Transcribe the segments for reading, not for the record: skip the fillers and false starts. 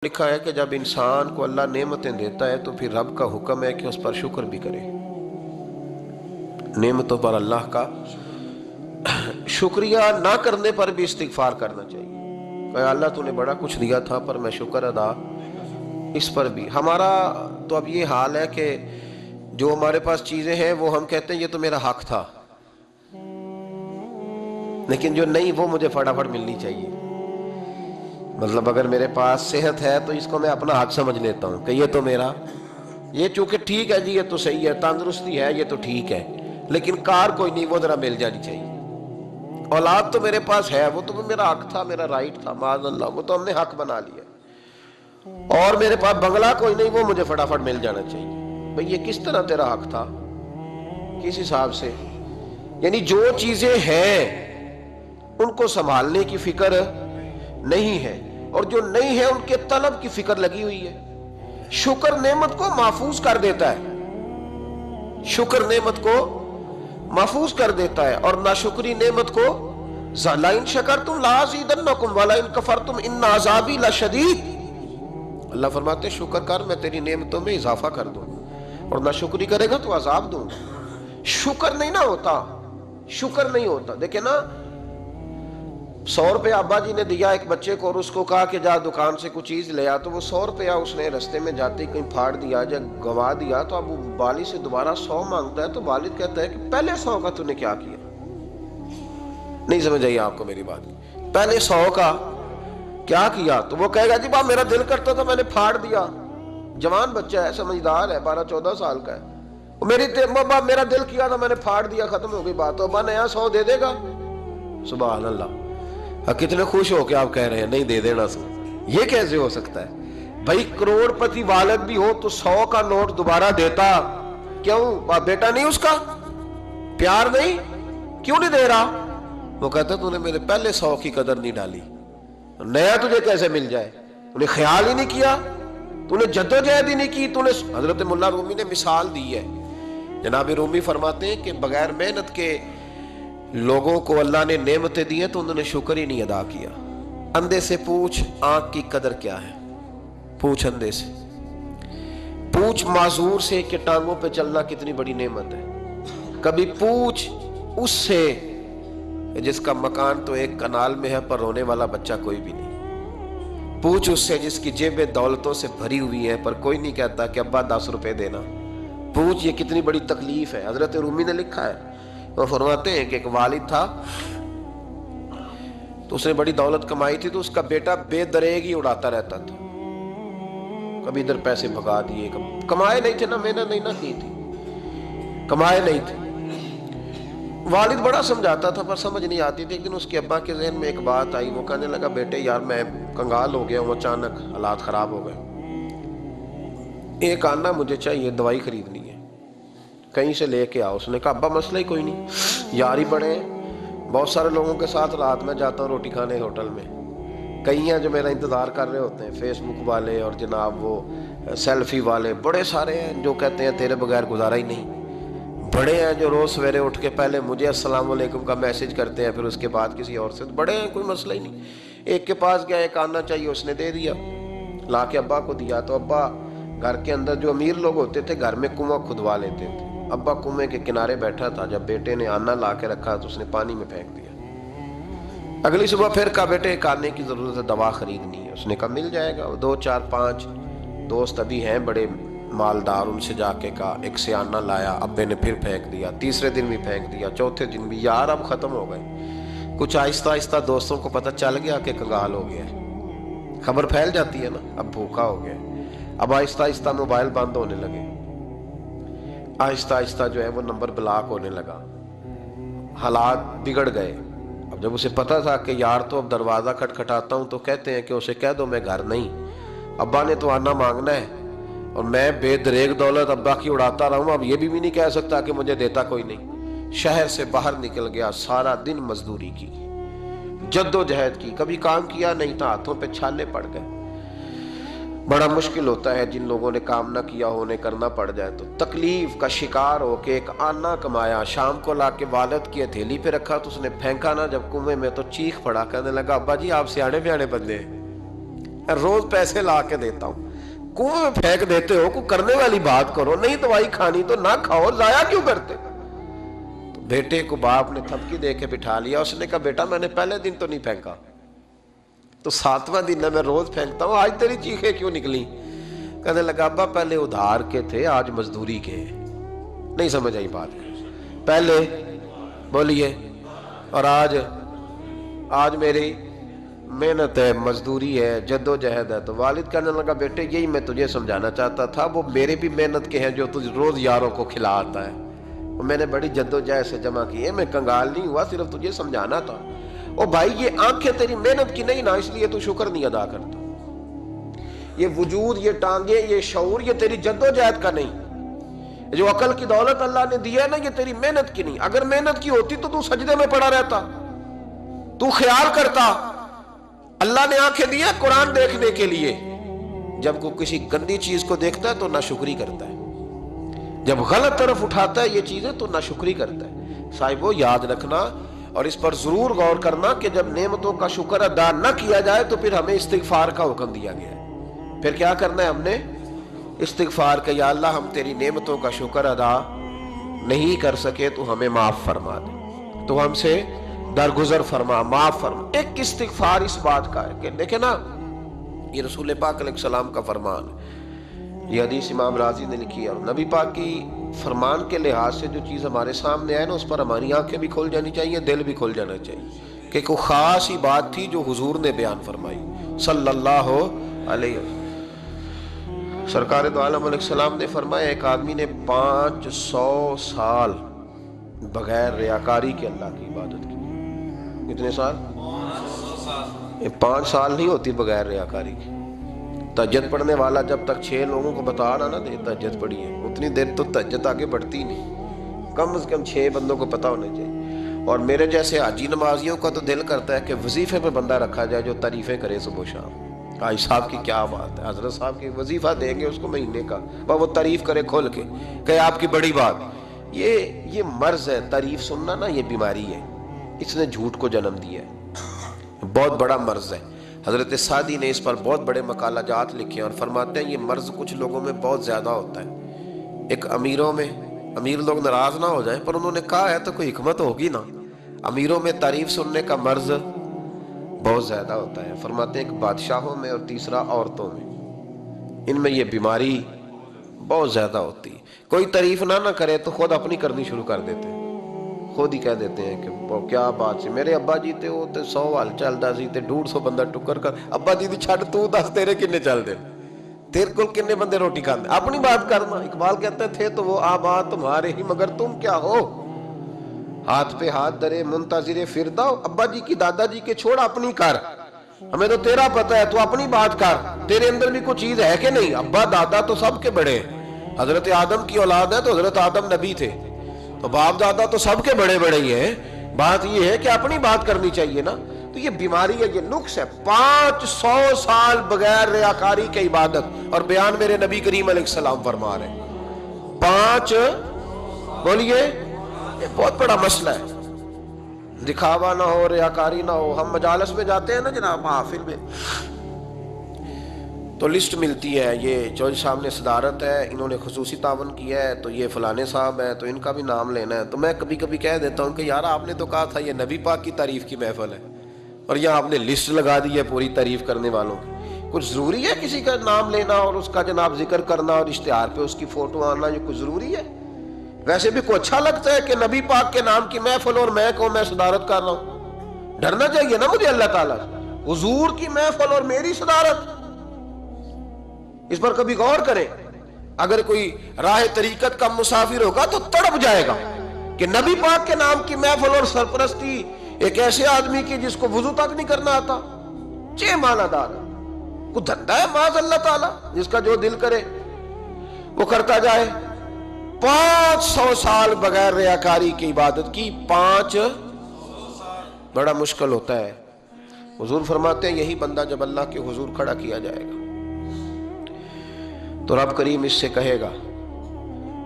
لکھا ہے کہ جب انسان کو اللہ نعمتیں دیتا ہے تو پھر رب کا حکم ہے کہ اس پر شکر بھی کرے. نعمتوں پر اللہ کا شکریہ نہ کرنے پر بھی استغفار کرنا چاہیے کہ اللہ تو نے بڑا کچھ دیا تھا پر میں شکر ادا اس پر بھی. ہمارا تو اب یہ حال ہے کہ جو ہمارے پاس چیزیں ہیں وہ ہم کہتے ہیں یہ تو میرا حق تھا، لیکن جو نہیں وہ مجھے فٹافٹ ملنی چاہیے. مطلب اگر میرے پاس صحت ہے تو اس کو میں اپنا حق سمجھ لیتا ہوں کہ یہ تو میرا، یہ چونکہ ٹھیک ہے جی یہ تو صحیح ہے، تندرستی ہے یہ تو ٹھیک ہے، لیکن کار کوئی نہیں، وہ ذرا مل جانی چاہیے. اولاد تو میرے پاس ہے، وہ تو میرا حق تھا، میرا رائٹ تھا، معاذ اللہ وہ تو ہم نے حق بنا لیا. اور میرے پاس بنگلہ کوئی نہیں، وہ مجھے فٹافٹ مل جانا چاہیے. بھئی یہ کس طرح تیرا حق تھا، کس حساب سے؟ یعنی جو چیزیں ہیں ان کو سنبھالنے کی فکر نہیں ہے، اور جو نہیں ہے ان کے طلب کی فکر لگی ہوئی ہے. شکر نعمت کو محفوظ کر دیتا ہے، شکر نعمت کو محفوظ کر دیتا ہے، اور ناشکری نعمت کو لَئِن شَكَرْتُمْ لَأَزِيدَنَّكُمْ وَلَئِن كَفَرْتُمْ إِنَّ عَذَابِي لَشَدِيدٌ. اللہ فرماتے ہیں شکر کر میں تیری نعمتوں میں اضافہ کر دوں، اور ناشکری کرے گا تو عذاب دوں. شکر نہیں نہ ہوتا، شکر نہیں ہوتا. دیکھیں نا، 100 روپے ابا جی نے دیا ایک بچے کو اور اس کو کہا کہ جا دکان سے کچھ چیز لے آ، تو وہ 100 روپیہ اس نے رستے میں جاتے کہیں پھاڑ دیا یا گوا دیا، تو اب وہ والد سے دوبارہ 100 مانگتا ہے تو والد کہتا ہے کہ پہلے 100 کا تو نے کیا کیا؟ نہیں سمجھ آئی آپ کو میری بات؟ پہلے 100 کا کیا کیا؟ تو وہ کہے گا جی با میرا دل کرتا تھا میں نے پھاڑ دیا. جوان بچہ ہے، سمجھدار ہے، 12-14 سال کا ہے. میرا دل کیا تھا میں نے پھاڑ دیا، ختم ہو گئی بات. تو ابا نیا 100 دے دے گا؟ سبحان اللہ. کتنے خوش ہو کے آپ کہہ رہے ہیں نہیں دے دینا سو. یہ کیسے ہو سکتا ہے بھائی؟ کروڑ پتی والد بھی ہو تو 100 کا نوٹ دوبارہ دیتا کیوں؟ بیٹا نہیں اس کا پیار نہیں، کیوں نہیں دے رہا؟ وہ کہتا تو نے میرے پہلے 100 کی قدر نہیں ڈالی، نیا تجھے کیسے مل جائے؟ تو نے خیال ہی نہیں کیا، تو نے جدوجہد ہی نہیں کی. تو نے حضرت مولا رومی نے مثال دی ہے. جناب رومی فرماتے ہیں کہ بغیر محنت کے لوگوں کو اللہ نے نعمتیں دی ہیں تو انہوں نے شکر ہی نہیں ادا کیا. اندھے سے پوچھ آنکھ کی قدر کیا ہے، پوچھ اندھے سے، پوچھ معذور سے کہ ٹانگوں پہ چلنا کتنی بڑی نعمت ہے. کبھی پوچھ اس سے جس کا مکان تو ایک کنال میں ہے پر رونے والا بچہ کوئی بھی نہیں. پوچھ اس سے جس کی جیبیں دولتوں سے بھری ہوئی ہیں پر کوئی نہیں کہتا کہ ابا 10 روپے دینا. پوچھ یہ کتنی بڑی تکلیف ہے. حضرت رومی نے لکھا ہے، وہ فرماتے ہیں کہ ایک والد تھا تو اس نے بڑی دولت کمائی تھی، تو اس کا بیٹا بے دریغ ہی اڑاتا رہتا تھا. کبھی ادھر پیسے بھگا دیے، کمائے نہیں تھے نا، محنت نہیں نہ کی تھی، کمائے نہیں تھے. والد بڑا سمجھاتا تھا پر سمجھ نہیں آتی تھی. ایک دن اس کے ابا کے ذہن میں ایک بات آئی، وہ کہنے لگا بیٹے یار میں کنگال ہو گیا ہوں، اچانک حالات خراب ہو گئے، ایک آنا مجھے چاہیے، دوائی خریدنی ہے، کہیں سے لے کے آؤ. اس نے کہا ابا مسئلہ ہی کوئی نہیں، یار ہی بڑے ہیں، بہت سارے لوگوں کے ساتھ رات میں جاتا ہوں روٹی کھانے ہوٹل میں، کئی ہیں جو میرا انتظار کر رہے ہوتے ہیں، فیس بک والے اور جناب وہ سیلفی والے بڑے سارے ہیں جو کہتے ہیں تیرے بغیر گزارا ہی نہیں. بڑے ہیں جو روز سویرے اٹھ کے پہلے مجھے السلام علیکم کا میسج کرتے ہیں، پھر اس کے بعد کسی اور سے. بڑے ہیں، کوئی مسئلہ ہی نہیں. ایک کے پاس گیا، ایک آنا چاہیے، اس نے دے دیا، لا کے ابا کو دیا. تو ابا گھر کے اندر جو امیر لوگ ہوتے تھے گھر میں کنواں کھدوا لیتے تھے. ابا کنویں کے کنارے بیٹھا تھا، جب بیٹے نے آنا لا کے رکھا تو اس نے پانی میں پھینک دیا. اگلی صبح پھر کہا بیٹے ایک آنے کی ضرورت ہے، دوا خریدنی ہے. اس نے کہا مل جائے گا. 2 4 5 دوست ابھی ہیں بڑے مالدار، ان سے جا کے کہا، ایک سے آنا لایا، ابے نے پھر پھینک دیا، تیسرے دن بھی پھینک دیا، چوتھے دن بھی. یار اب ختم ہو گئے. کچھ آہستہ آہستہ دوستوں کو پتہ چل گیا کہ کنگال ہو گیا ہے، خبر پھیل جاتی ہے نا، اب بھوکا ہو گیا. اب آہستہ آہستہ موبائل بند ہونے لگے، آہستہ آہستہ جو ہے وہ نمبر بلاک ہونے لگا، حالات بگڑ گئے. اب جب اسے پتہ تھا کہ یار تو اب دروازہ کھٹکھٹاتا ہوں تو کہتے ہیں کہ اسے کہہ دو میں گھر نہیں، ابا نے تو آنا مانگنا ہے اور میں بے دریغ دولت ابا کی اڑاتا رہا ہوں، اب یہ بھی نہیں کہہ سکتا کہ مجھے دیتا کوئی نہیں. شہر سے باہر نکل گیا، سارا دن مزدوری کی، جد و جہد کی، کبھی کام کیا نہیں تھا، ہاتھوں پہ چھالے پڑ گئے. بڑا مشکل ہوتا ہے جن لوگوں نے کام نہ کیا ہو، انہیں کرنا پڑ جائے تو. تکلیف کا شکار ہو کے ایک آنا کمایا، شام کو لا کے والد کی ہتھیلی پہ رکھا تو اس نے پھینکا نا جب کنویں میں تو چیخ پڑا، کہنے لگا ابا جی آپ سیانے بیانے بندے ہیں، روز پیسے لا کے دیتا ہوں، کنویں میں پھینک دیتے ہو، کوئی کرنے والی بات کرو، نہیں دوائی کھانی تو نہ کھاؤ، ضائع کیوں کرتے؟ تو بیٹے کو باپ نے تھپکی دے کے بٹھا لیا، اس نے کہا بیٹا میں نے پہلے دن تو نہیں پھینکا، تو 7واں دن میں روز پھینکتا ہوں، آج تیری چیخیں کیوں نکلی؟ کہنے لگا ابا پہلے ادھار کے تھے، آج مزدوری کے ہیں۔ نہیں سمجھ آئی بات؟ پہلے بولیے، اور آج میری محنت ہے، مزدوری ہے، جد و جہد ہے۔ تو والد کہنے لگا بیٹے یہی میں تجھے سمجھانا چاہتا تھا، وہ میرے بھی محنت کے ہیں جو تجھ روز یاروں کو کھلا آتا ہے، میں نے بڑی جد و جہد سے جمع کی ہے، میں کنگال نہیں ہوا، صرف تجھے سمجھانا تھا۔ او بھائی یہ آنکھیں تیری محنت کی نہیں نا، اس لیے تو شکر نہیں ادا کرتا، یہ وجود، یہ ٹانگیں، یہ شعور، یہ تیری جد و جہد کا نہیں، جو عقل کی دولت اللہ نے دی ہے نا، یہ تیری محنت کی نہیں۔ اگر محنت کی ہوتی تو سجدے میں پڑا رہتا، تو خیال کرتا اللہ نے آنکھیں دی ہے قرآن دیکھنے کے لیے، جب کوئی کسی گندی چیز کو دیکھتا ہے تو ناشکری کرتا ہے، جب غلط طرف اٹھاتا ہے یہ چیزیں تو ناشکری کرتا ہے۔ صاحبو یاد رکھنا اور اس پر ضرور غور کرنا کہ جب نعمتوں کا شکر ادا نہ کیا جائے تو پھر ہمیں استغفار کا حکم دیا گیا ہے۔ پھر کیا کرنا ہے ہم نے؟ استغفار کہ یا اللہ ہم تیری نعمتوں کا شکر ادا نہیں کر سکے تو ہمیں معاف فرما دے، تو ہم سے درگزر فرما، معاف فرما۔ ایک استغفار اس بات کا ہے کہ دیکھیں نا، یہ رسول پاک علیہ السلام کا فرمان ہے، یہ حدیث امام راضی نے لکھی ہے، اور نبی پاک کی فرمان کے لحاظ سے جو چیز ہمارے سامنے آئے نا اس پر ہماری آنکھیں بھی کھل جانی چاہیے، دل بھی کھل جانا چاہیے، کہ کوئی خاص ہی بات تھی جو حضور نے بیان فرمائی صلی اللہ علیہ وسلم۔ سرکار دو عالم علیہ السلام نے فرمایا ایک آدمی نے 500 سال بغیر ریاکاری کے اللہ کی عبادت کی۔ کتنے سال؟ 5 سال نہیں ہوتی بغیر ریاکاری کی۔ تہجد پڑھنے والا جب تک 6 لوگوں کو بتا رہا نہ دے تہجد پڑھی ہے، اتنی دیر تو تہجد آگے بڑھتی نہیں، کم از کم 6 بندوں کو پتا ہونا چاہیے۔ اور میرے جیسے حاجی نمازیوں کا تو دل کرتا ہے کہ وظیفے پہ بندہ رکھا جائے جو تعریفیں کرے صبح و شام۔ حاج صاحب کی کیا بات ہے، حضرت صاحب کی وظیفہ دیں گے اس کو مہینے کا، وہ تعریف کرے کھول کے کہ آپ کی بڑی بات۔ یہ مرض ہے، تعریف سننا نا یہ بیماری ہے، اس نے جھوٹ کو جنم دیا ہے، بہت بڑا مرض ہے۔ حضرت سعدی نے اس پر بہت بڑے مقالہ جات لکھے ہیں اور فرماتے ہیں یہ مرض کچھ لوگوں میں بہت زیادہ ہوتا ہے۔ ایک امیروں میں، امیر لوگ ناراض نہ ہو جائیں پر انہوں نے کہا ہے تو کوئی حکمت ہوگی نا، امیروں میں تعریف سننے کا مرض بہت زیادہ ہوتا ہے۔ فرماتے ہیں ایک بادشاہوں میں اور تیسرا عورتوں میں، ان میں یہ بیماری بہت زیادہ ہوتی ہے۔ کوئی تعریف نہ کرے تو خود اپنی کرنی شروع کر دیتے ہیں، خود ہی کہہ دیتے ہیں کہ وہ کیا بات سے میرے ابا جی تے وہ تے 100 حال چلدا سی تے 150 بندہ ٹکر کر، ابا جی دی چھڈ تو دس تیرے کنے چل دے، تیرے کول کنے بندے روٹی کھاندے، اپنی بات کرنا۔ اقبال کہتے تھے تو وہ آبا تمہارے ہی مگر تم کیا ہو، ہاتھ پہ ہاتھ درے منتظر فردا، ابا جی کی دادا جی کے چھوڑ اپنی کر، ہمیں تو تیرا پتہ ہے تو اپنی بات کر، تیرے اندر بھی کوئی چیز ہے کہ نہیں؟ ابا دادا تو سب کے بڑے ہیں، حضرت آدم کی اولاد ہے تو حضرت آدم نبی تھے، تو باپ دادا تو سب کے بڑے بڑے ہی ہیں، بات یہ ہے کہ اپنی بات کرنی چاہیے نا۔ تو یہ بیماری ہے، یہ نقص ہے۔ 500 سال بغیر ریاکاری کی عبادت، اور بیان میرے نبی کریم علیہ السلام فرما رہے ہیں 5، بولیے، یہ بہت بڑا مسئلہ ہے، دکھاوا نہ ہو، ریاکاری نہ ہو۔ ہم مجالس میں جاتے ہیں نا جناب، محافل میں، تو لسٹ ملتی ہے، یہ جو سامنے صدارت ہے انہوں نے خصوصی تعاون کیا ہے تو یہ فلانے صاحب ہیں تو ان کا بھی نام لینا ہے، تو میں کبھی کبھی کہہ دیتا ہوں کہ یار آپ نے تو کہا تھا یہ نبی پاک کی تعریف کی محفل ہے، اور یہاں آپ نے لسٹ لگا دی ہے پوری تعریف کرنے والوں کی۔ کچھ ضروری ہے کسی کا نام لینا اور اس کا جناب ذکر کرنا اور اشتہار پہ اس کی فوٹو آنا، یہ کچھ ضروری ہے؟ ویسے بھی کوئی اچھا لگتا ہے کہ نبی پاک کے نام کی محفل اور میں کو میں صدارت کر رہا ہوں؟ ڈرنا چاہیے نا مجھے اللہ تعالیٰ سے، حضور کی محفل اور میری صدارت، اس پر کبھی غور کریں۔ اگر کوئی راہ طریقت کا مسافر ہوگا تو تڑپ جائے گا کہ نبی پاک کے نام کی محفل اور سرپرستی ایک ایسے آدمی کی جس کو وضو تک نہیں کرنا آتا، چھ معنی دار ہے، کوئی دھندا ہے معاذ اللہ تعالیٰ، جس کا جو دل کرے وہ کرتا جائے۔ 500 سال بغیر ریاکاری کی عبادت کی، 5 بڑا مشکل ہوتا ہے۔ حضور فرماتے ہیں یہی بندہ جب اللہ کے حضور کھڑا کیا جائے گا تو رب کریم اس سے کہے گا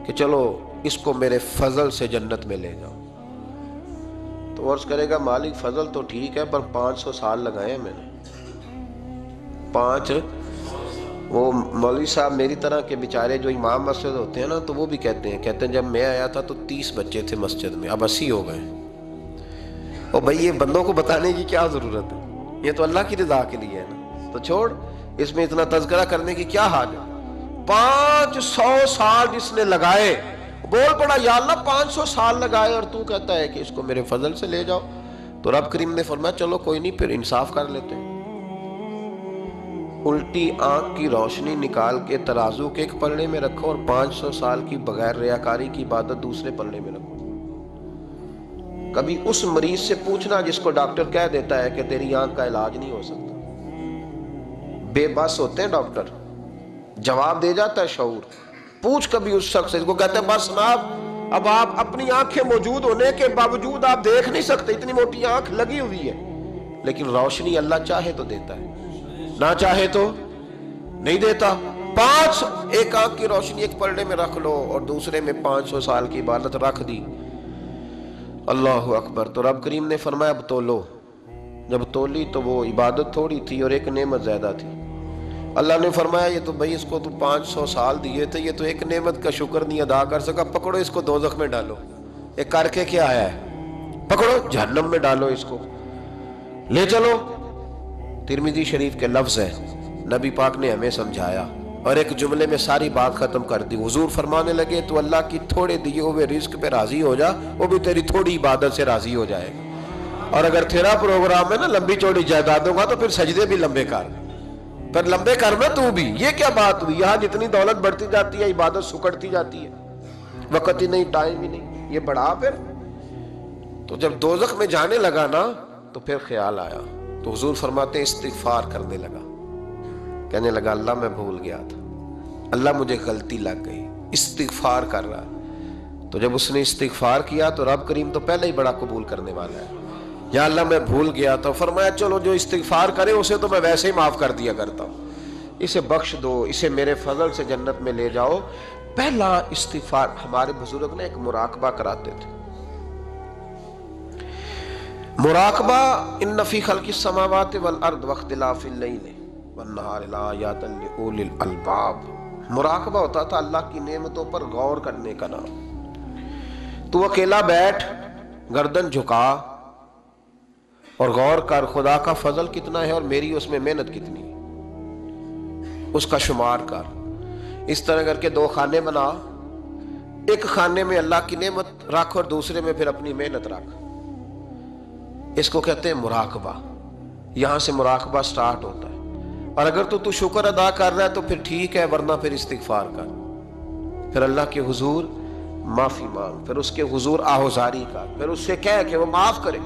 کہ چلو اس کو میرے فضل سے جنت میں لے جاؤ، تو عرض کرے گا مالک فضل تو ٹھیک ہے پر 500 سال لگائے ہیں میں نے، 5 وہ مولوی صاحب میری طرح کے بیچارے جو امام مسجد ہوتے ہیں نا تو وہ بھی کہتے ہیں جب میں آیا تھا تو 30 بچے تھے مسجد میں، اب 80 ہو گئے۔ اور بھائی یہ بندوں کو بتانے کی کیا ضرورت ہے، یہ تو اللہ کی رضا کے لیے ہے نا، تو چھوڑ اس میں اتنا تذکرہ کرنے کی کیا حاجت ہے۔ 500 سال جس نے لگائے، بول پڑا یا اللہ 500 سال لگائے اور تو کہتا ہے کہ اس کو میرے فضل سے لے جاؤ، تو رب کریم نے فرمایا چلو کوئی نہیں، پھر انصاف کر لیتے ہیں، الٹی آنکھ کی روشنی نکال کے ترازو کے ایک پلڑے میں رکھو اور 500 سال کی بغیر ریاکاری کی عبادت دوسرے پلڑے میں رکھو۔ کبھی اس مریض سے پوچھنا جس کو ڈاکٹر کہہ دیتا ہے کہ تیری آنکھ کا علاج نہیں ہو سکتا، بے بس ہوتے ہیں ڈاکٹر، جواب دے جاتا ہے شعور۔ پوچھ کبھی اس شخص سے، اس کو کہتے ہیں بس جناب اب آپ اپنی آنکھیں موجود ہونے کے باوجود آپ دیکھ نہیں سکتے، اتنی موٹی آنکھ لگی ہوئی ہے، لیکن روشنی اللہ چاہے تو دیتا ہے، نہ چاہے تو نہیں دیتا۔ 5 ایک آنکھ کی روشنی ایک پلڑے میں رکھ لو اور دوسرے میں 500 سال کی عبادت رکھ دی، اللہ اکبر۔ تو رب کریم نے فرمایا اب تولو، جب تولی تو وہ عبادت تھوڑی تھی اور ایک نعمت زیادہ تھی۔ اللہ نے فرمایا یہ تو بھائی اس کو تو 500 سال دیے تھے، یہ تو ایک نعمت کا شکر نہیں ادا کر سکا، پکڑو اس کو دوزخ میں ڈالو۔ ایک کر کے کیا آیا ہے، پکڑو جہنم میں ڈالو، اس کو لے چلو۔ ترمذی شریف کے لفظ ہے، نبی پاک نے ہمیں سمجھایا اور ایک جملے میں ساری بات ختم کر دی۔ حضور فرمانے لگے تو اللہ کی تھوڑے دیے ہوئے رزق پہ راضی ہو جا، وہ بھی تیری تھوڑی عبادت سے راضی ہو جائے گا، اور اگر تیرا پروگرام ہے نا لمبی چوڑی جائیدادوں کا تو پھر سجدے بھی لمبے کر، پھر لمبے کرنا تو بھی۔ یہ کیا بات ہوئی، یہاں جتنی دولت بڑھتی جاتی ہے عبادت سکڑتی جاتی ہے، وقت ہی نہیں، ٹائم ہی نہیں، یہ بڑھا پھر۔ تو جب دوزخ میں جانے لگا نا تو پھر خیال آیا، تو حضور فرماتے استغفار کرنے لگا، کہنے لگا اللہ میں بھول گیا تھا، اللہ مجھے غلطی لگ گئی، استغفار کر رہا ہے۔ تو جب اس نے استغفار کیا تو رب کریم تو پہلے ہی بڑا قبول کرنے والا ہے، یا اللہ میں بھول گیا تو فرمایا چلو جو استغفار کرے اسے تو میں ویسے ہی معاف کر دیا کرتا ہوں، اسے بخش دو، اسے میرے فضل سے جنت میں لے جاؤ۔ پہلا استغفار، ہمارے بزرگ نے ایک مراقبہ کراتے تھے، مراقبہ ان فی خلق السماوات والارض واختلاف اللیل والنہار لآیات لأولی الالباب۔ مراقبہ ہوتا تھا اللہ کی نعمتوں پر غور کرنے کا نام۔ تو اکیلا بیٹھ، گردن جھکا اور غور کر خدا کا فضل کتنا ہے اور میری اس میں محنت کتنی ہے، اس کا شمار کر۔ اس طرح کر کے 2 خانے بنا، ایک خانے میں اللہ کی نعمت رکھ اور دوسرے میں پھر اپنی محنت رکھ، اس کو کہتے ہیں مراقبہ۔ یہاں سے مراقبہ سٹارٹ ہوتا ہے، اور اگر تو شکر ادا کر رہا ہے تو پھر ٹھیک ہے، ورنہ پھر استغفار کر، پھر اللہ کے حضور معافی مانگ، پھر اس کے حضور آہوزاری کر، پھر اس سے کہہ کہ وہ معاف کرے۔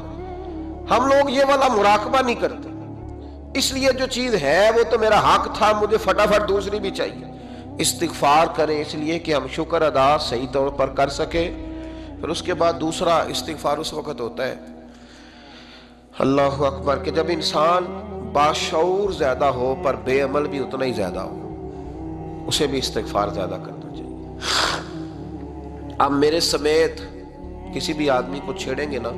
ہم لوگ یہ والا مراقبہ نہیں کرتے، اس لیے جو چیز ہے وہ تو میرا حق تھا، مجھے فٹافٹ دوسری بھی چاہیے۔ استغفار کریں اس لیے کہ ہم شکر ادا صحیح طور پر کر سکے، پھر اس کے بعد دوسرا استغفار اس وقت ہوتا ہے اللہ اکبر کہ جب انسان باشعور زیادہ ہو پر بے عمل بھی اتنا ہی زیادہ ہو، اسے بھی استغفار زیادہ کرنا چاہیے۔ اب میرے سمیت کسی بھی آدمی کو چھیڑیں گے نا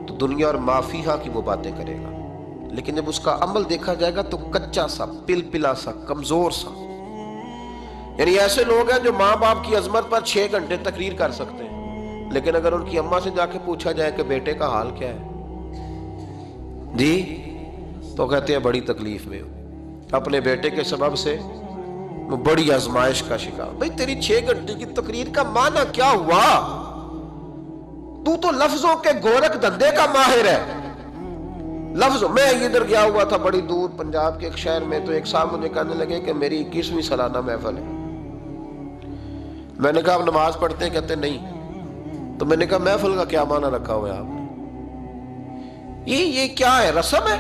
تو دنیا اور مافیہا کی وہ باتیں کرے گا، لیکن جب اس کا عمل دیکھا جائے گا تو کچا سا، پلپلا سا، کمزور سا۔ یعنی ایسے لوگ ہیں جو ماں باپ کی عظمت پر 6 گھنٹے تقریر کر سکتے ہیں، لیکن اگر ان کی اماں سے جا کے پوچھا جائے کہ بیٹے کا حال کیا ہے جی، تو کہتے ہیں بڑی تکلیف میں ہو، اپنے بیٹے کے سبب سے وہ بڑی آزمائش کا شکار۔ بھئی تیری 6 گھنٹے کی تقریر کا معنی کیا ہوا؟ تو لفظوں کے گورکھ دھندے کا ماہر ہے، لفظ۔ میں ادھر گیا ہوا تھا بڑی دور پنجاب کے ایک شہر میں، تو ایک صاحب مجھے کہنے لگے کہ میری 21ویں سالانہ محفل ہے۔ میں نے کہا آپ نماز پڑھتے ہیں؟ کہتے نہیں۔ تو میں نے کہا محفل کا کیا معنی رکھا ہوا ہے آپ نے؟ یہ کیا ہے، رسم ہے؟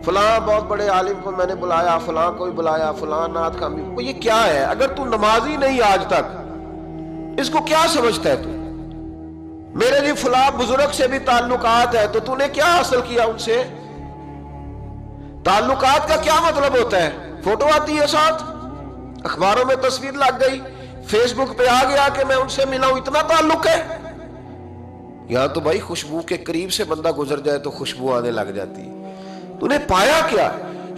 فلاں بہت بڑے عالم کو میں نے بلایا، فلاں کو بھی بلایا، فلاں نعت خواں بھی۔ یہ کیا ہے؟ اگر تو نمازی نہیں آج تک، اس کو کیا سمجھتا ہے تو؟ میرے لیے فلاں بزرگ سے بھی تعلقات ہے، تو نے کیا حاصل کیا ان سے؟ تعلقات کا کیا مطلب ہوتا ہے؟ فوٹو آتی ہے ساتھ، اخباروں میں تصویر لگ گئی، فیس بک پہ آ گیا کہ میں ان سے ملا ہوں، اتنا تعلق ہے؟ یہاں تو بھائی خوشبو کے قریب سے بندہ گزر جائے تو خوشبو آنے لگ جاتی ہے۔ تو نے پایا کیا؟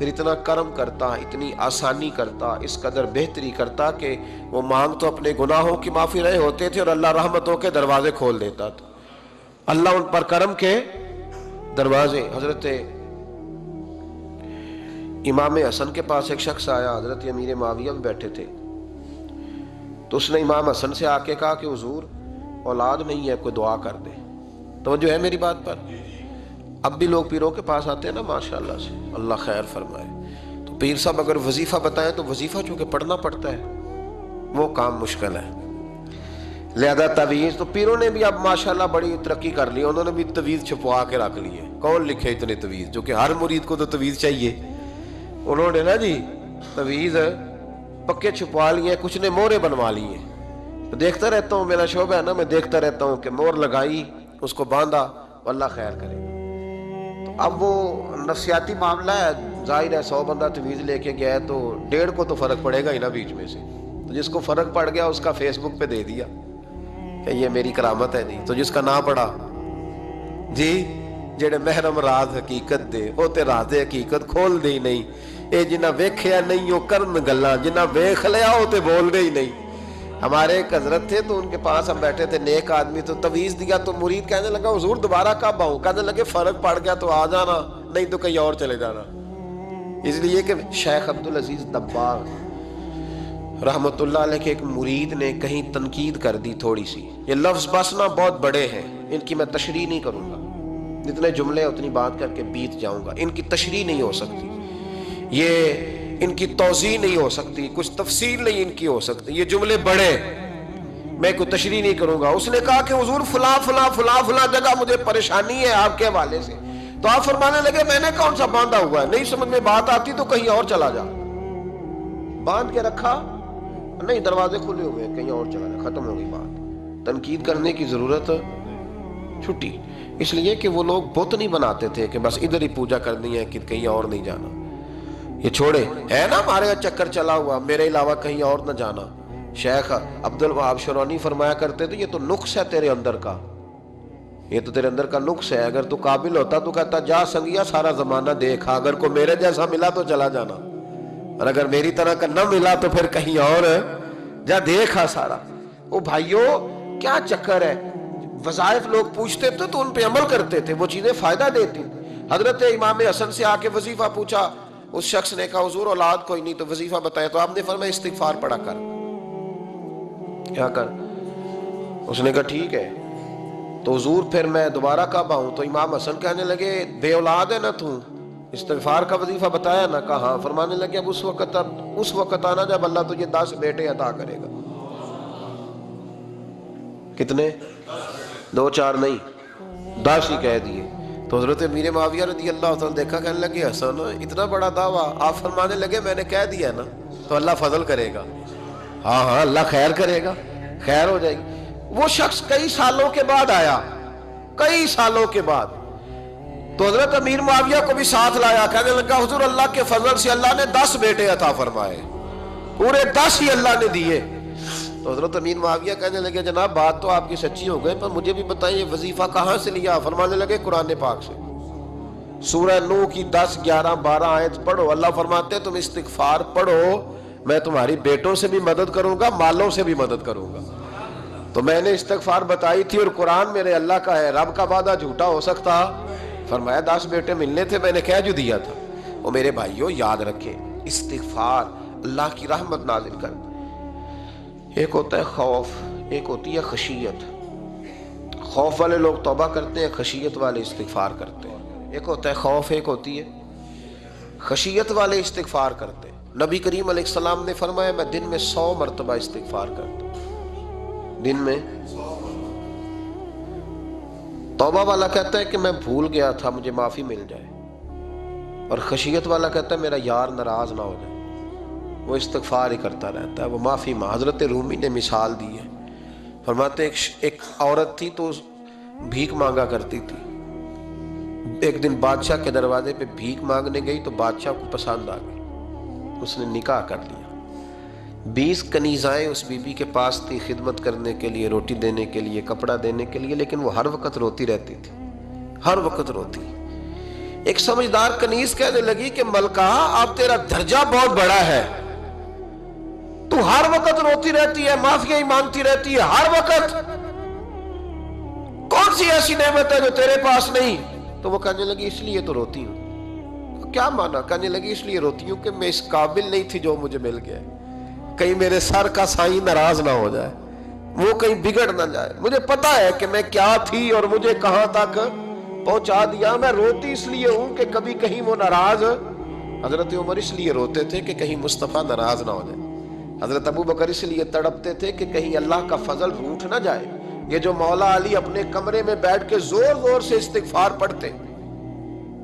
پھر اتنا کرم کرتا، اتنی آسانی کرتا، اس قدر بہتری کرتا کہ وہ مانگ تو اپنے گناہوں کی معافی رہے ہوتے تھے اور اللہ رحمتوں کے دروازے کھول دیتا تھا، اللہ ان پر کرم کے دروازے۔ حضرت امام حسن کے پاس ایک شخص آیا، حضرت امیر معاویہ میں بیٹھے تھے، تو اس نے امام حسن سے آ کے کہا کہ حضور اولاد نہیں ہے، کوئی دعا کر دے۔ توجہ ہے میری بات پر؟ اب بھی لوگ پیروں کے پاس آتے ہیں نا، ماشاءاللہ سے، اللہ خیر فرمائے، تو پیر صاحب اگر وظیفہ بتائیں تو وظیفہ چونکہ پڑھنا پڑتا ہے وہ کام مشکل ہے، لہذا تعویذ تو پیروں نے بھی اب ماشاءاللہ بڑی ترقی کر لی، انہوں نے بھی تعویذ چھپوا کے رکھ لی ہے۔ کون لکھے اتنے تعویذ، جو کہ ہر مرید کو تو تعویذ چاہیے، انہوں نے نا جی تعویذ پکے چھپوا لیے، کچھ نے مورے بنوا لی ہیں۔ دیکھتا رہتا ہوں، میرا شعبہ ہے نا، میں دیکھتا رہتا ہوں کہ مور لگائی، اس کو باندھا، اللہ خیر کرے گا۔ تو اب وہ نفسیاتی معاملہ ہے، ظاہر ہے 100 بندہ تعویذ لے کے گیا ہے تو 1.5 کو تو فرق پڑے گا ہی نا بیچ میں سے، تو جس کو فرق پڑ گیا اس کا فیس بک پہ دے دیا کہ یہ میری کرامت ہے، نہیں تو جس کا نہ پڑا جی جڑے محرم راز حقیقت دے وہ تے راز حقیقت کھول دے ہی نہیں، اے جنہ ویکھیا نہیں وہ کرن گلاں، جنہ ویکھ لیا وہ تے بول دے ہی نہیں۔ ہمارے ایک حضرت تھے تو ان کے پاس ہم بیٹھے تھے، نیک آدمی، تو تعویذ دیا تو مرید کہنے لگا حضور دوبارہ کب آؤں؟ کہنے لگے فرق پڑ گیا تو آ جانا، نہیں تو کہیں اور چلے جانا۔ اس لیے کہ شیخ عبدالعزیز دباغ رحمت اللہ علیہ کے ایک مرید نے کہیں تنقید کر دی تھوڑی سی، یہ لفظ بس نا بہت بڑے ہیں، ان کی میں تشریح نہیں کروں گا، جتنے جملے اتنی بات کر کے بیت جاؤں گا، ان کی تشریح نہیں ہو سکتی، یہ ان کی توضیح نہیں ہو سکتی، کچھ تفصیل نہیں ان کی ہو سکتی، یہ جملے بڑے، میں کوئی تشریح نہیں کروں گا۔ اس نے کہا کہ حضور فلاں فلاں فلاں فلاں جگہ مجھے پریشانی ہے آپ کے حوالے سے، تو آپ فرمانے لگے میں نے کون سا باندھا ہوا ہے، نہیں سمجھ میں بات آتی تو کہیں اور چلا جا، باندھ کے رکھا نہیں، دروازے کھلے ہوئے کہیں اور چلا جا، ختم ہو گئی بات۔ تنقید کرنے کی ضرورت چھٹی، اس لیے کہ وہ لوگ بت نہیں بناتے تھے کہ بس ادھر ہی پوجا کرنی ہے کہ کہیں اور نہیں جانا، یہ چھوڑے ہے نا ہمارے چکر چلا ہوا، میرے علاوہ کہیں اور نہ جانا۔ شیخ عبدالوہاب شرونی فرمایا کرتے تھے یہ تو نقص ہے تیرے اندر کا، یہ تو تیرے اندر کا نقص ہے، اگر تو قابل ہوتا تو کہتا جا سنگیا سارا زمانہ دیکھا، اگر کوئی میرے جیسا ملا تو چلا جانا، اور اگر میری طرح کا نہ ملا تو پھر کہیں اور جا دیکھا سارا۔ او بھائیو کیا چکر ہے، وظائف لوگ پوچھتے تھے تو ان پہ عمل کرتے تھے، وہ چیزیں فائدہ دیتی۔ حضرت امام حسن سے آ کے وظیفہ پوچھا، اس شخص نے کہا حضور اولاد کوئی نہیں تو وظیفہ بتایا، تو آپ نے فرمایا استغفار پڑھا کر، کیا کر؟ اس نے کہا ٹھیک ہے، تو حضور پھر میں دوبارہ کب آؤں؟ تو امام حسن کہنے لگے بے اولاد ہے نا تو، استغفار کا وظیفہ بتایا نا؟ کہا ہاں۔ فرمانے لگے اب اس وقت آنا جب اللہ تجھے 10 بیٹے عطا کرے گا۔ کتنے؟ 2 4 نہیں، 10 ہی کہہ دیے۔ تو حضرت امیر معاویہ رضی اللہ تعالیٰ دیکھا، کہنے لگے حسن اتنا بڑا دعویٰ؟ آپ فرمانے لگے میں نے کہہ دیا نا تو اللہ فضل کرے گا، ہاں ہاں اللہ خیر کرے گا، خیر ہو جائے گی۔ وہ شخص کئی سالوں کے بعد آیا، کئی سالوں کے بعد، تو حضرت امیر معاویہ کو بھی ساتھ لایا، کہنے لگا حضور اللہ کے فضل سے اللہ نے 10 بیٹے عطا فرمائے، پورے 10 ہی اللہ نے دیے۔ تو حضرت امیر معاویہ کہنے لگے جناب بات تو آپ کی سچی ہو گئی، پر مجھے بھی بتائیں یہ وظیفہ کہاں سے لیا؟ فرمانے لگے قرآن پاک سے، سورہ نوح کی 10 11 12 آیت پڑھو، اللہ فرماتے ہیں تم استغفار پڑھو، میں تمہاری بیٹوں سے بھی مدد کروں گا، مالوں سے بھی مدد کروں گا۔ تو میں نے استغفار بتائی تھی اور قرآن میرے اللہ کا ہے، رب کا وعدہ جھوٹا ہو سکتا؟ فرمایا 10 بیٹے ملنے تھے، میں نے کہہ جو دیا تھا۔ وہ میرے بھائیوں یاد رکھیں، استغفار اللہ کی رحمت نازل کر، ایک ہوتا ہے خوف، ایک ہوتی ہے خشیت۔ خوف والے لوگ توبہ کرتے ہیں، خشیت والے استغفار کرتے ہیں۔ ایک ہوتا ہے خوف، ایک ہوتی ہے خشیت والے استغفار کرتے ہیں۔ نبی کریم علیہ السلام نے فرمایا میں دن میں 100 مرتبہ استغفار کرتا ہوں، دن میں۔ توبہ والا کہتا ہے کہ میں بھول گیا تھا مجھے معافی مل جائے، اور خشیت والا کہتا ہے میرا یار ناراض نہ ہو جائے، وہ استغفار ہی کرتا رہتا ہے، وہ معافی حضرت رومی نے مثال دی ہے، فرماتے ایک عورت تھی تو بھیک مانگا کرتی تھی، ایک دن بادشاہ کے دروازے پہ بھیک مانگنے گئی تو بادشاہ کو پسند آ گئی، اس نے نکاح کر لیا۔ 20 کنیزائیں اس بی بی کے پاس تھی خدمت کرنے کے لیے، روٹی دینے کے لیے، کپڑا دینے کے لیے، لیکن وہ ہر وقت روتی رہتی تھی، ہر وقت روتی۔ ایک سمجھدار کنیز کہنے لگی کہ ملکہ اب تیرا درجہ بہت بڑا ہے، تو ہر وقت روتی رہتی ہے، معافیاں ہی مانگتی رہتی ہے ہر وقت، کون سی ایسی نعمت ہے جو تیرے پاس نہیں؟ تو وہ کہنے لگی اس لیے تو روتی ہوں۔ کیا مانا؟ کہنے لگی اس لیے روتی ہوں کہ میں اس قابل نہیں تھی جو مجھے مل گیا، کہیں میرے سر کا سائیں ناراض نہ ہو جائے، وہ کہیں بگڑ نہ جائے، مجھے پتا ہے کہ میں کیا تھی اور مجھے کہاں تک پہنچا دیا، میں روتی اس لیے ہوں کہ کبھی کہیں وہ ناراض۔ حضرت عمر اس لیے روتے تھے کہ کہیں مصطفیٰ ناراض نہ ہو جائے، حضرت ابو بکر اس لیے تڑپتے تھے کہ کہیں اللہ کا فضل روٹھ نہ جائے۔ یہ جو مولا علی اپنے کمرے میں بیٹھ کے زور زور سے استغفار پڑھتے،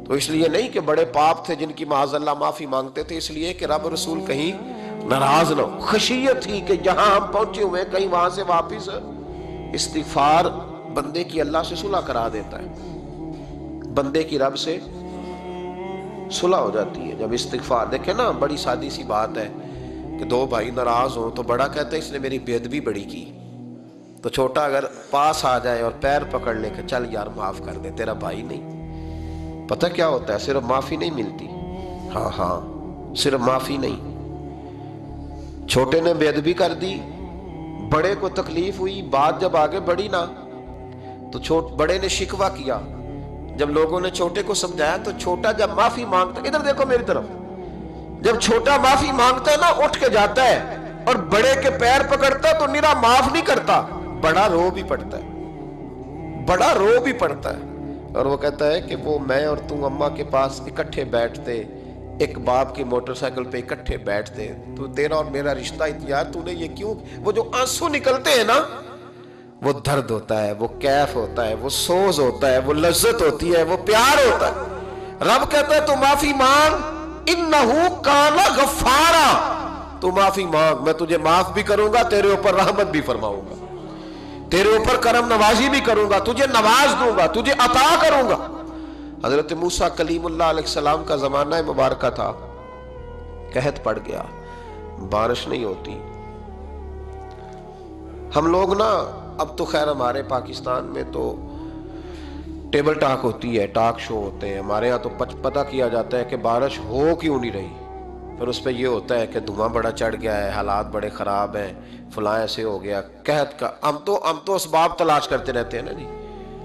تو اس لیے نہیں کہ بڑے پاپ تھے جن کی معاذ اللہ معافی مانگتے تھے، اس لیے کہ رب رسول کہیں ناراض نہ ہو، خشیت تھی کہ جہاں ہم پہنچے ہوئے کہیں وہاں سے واپس۔ استغفار بندے کی اللہ سے صلح کرا دیتا ہے، بندے کی رب سے صلح ہو جاتی ہے جب استغفار۔ دیکھیں نا، بڑی سادی سی بات ہے کہ دو بھائی ناراض ہوں تو بڑا کہتا ہے اس نے میری بے ادبی بڑی کی، تو چھوٹا اگر پاس آ جائے اور پیر پکڑ لے کہ چل یار معاف کر دے، تیرا بھائی نہیں۔ پتہ کیا ہوتا ہے؟ صرف معافی نہیں ملتی، ہاں صرف معافی نہیں، چھوٹے نے بے ادبی کر دی، بڑے کو تکلیف ہوئی، بات جب آگے بڑھی نا تو بڑے نے شکوہ کیا، جب لوگوں نے چھوٹے کو سمجھایا تو چھوٹا جب معافی مانگتا، ادھر دیکھو میری طرف، جب چھوٹا معافی مانگتا ہے نا اٹھ کے جاتا ہے اور بڑے کے پیر پکڑتا ہے تو نرا معاف نہیں کرتا، بڑا رو بھی پڑتا ہے، بڑا رو بھی پڑتا ہے، اور وہ کہتا ہے کہ وہ میں اور تم اماں کے پاس اکٹھے بیٹھتے، ایک باپ کی موٹر سائیکل پہ اکٹھے بیٹھتے، تو تیرا اور میرا رشتہ یار تو نے یہ کیوں؟ وہ جو آنسو نکلتے ہیں نا، وہ درد ہوتا ہے، وہ کیف ہوتا ہے، وہ سوز ہوتا ہے، وہ لذت ہوتی ہے، وہ پیار ہوتا ہے۔ رب کہتا ہے تو معافی مانگ، انہو کان غفارا، تو معافی مانگ، میں تجھے معاف بھی کروں گا، تیرے اوپر رحمت بھی فرماؤں گا، تیرے اوپر کرم نوازی بھی کروں گا، تجھے نواز دوں گا، تجھے عطا کروں گا۔ حضرت موسیٰ کلیم اللہ علیہ السلام کا زمانہ مبارکہ تھا، قحط پڑ گیا، بارش نہیں ہوتی۔ ہم لوگ نا اب تو خیر ہمارے پاکستان میں تو ٹیبل ٹاک ہوتی ہے، ٹاک شو ہوتے ہیں، ہمارے ہاں تو پتہ کیا جاتا ہے کہ بارش ہو کیوں نہیں رہی، پھر اس پہ یہ ہوتا ہے کہ دھواں بڑا چڑھ گیا ہے، حالات بڑے خراب ہیں، فلاں ایسے ہو گیا قحط کا۔ ہم تو اسباب تلاش کرتے رہتے ہیں نا جی،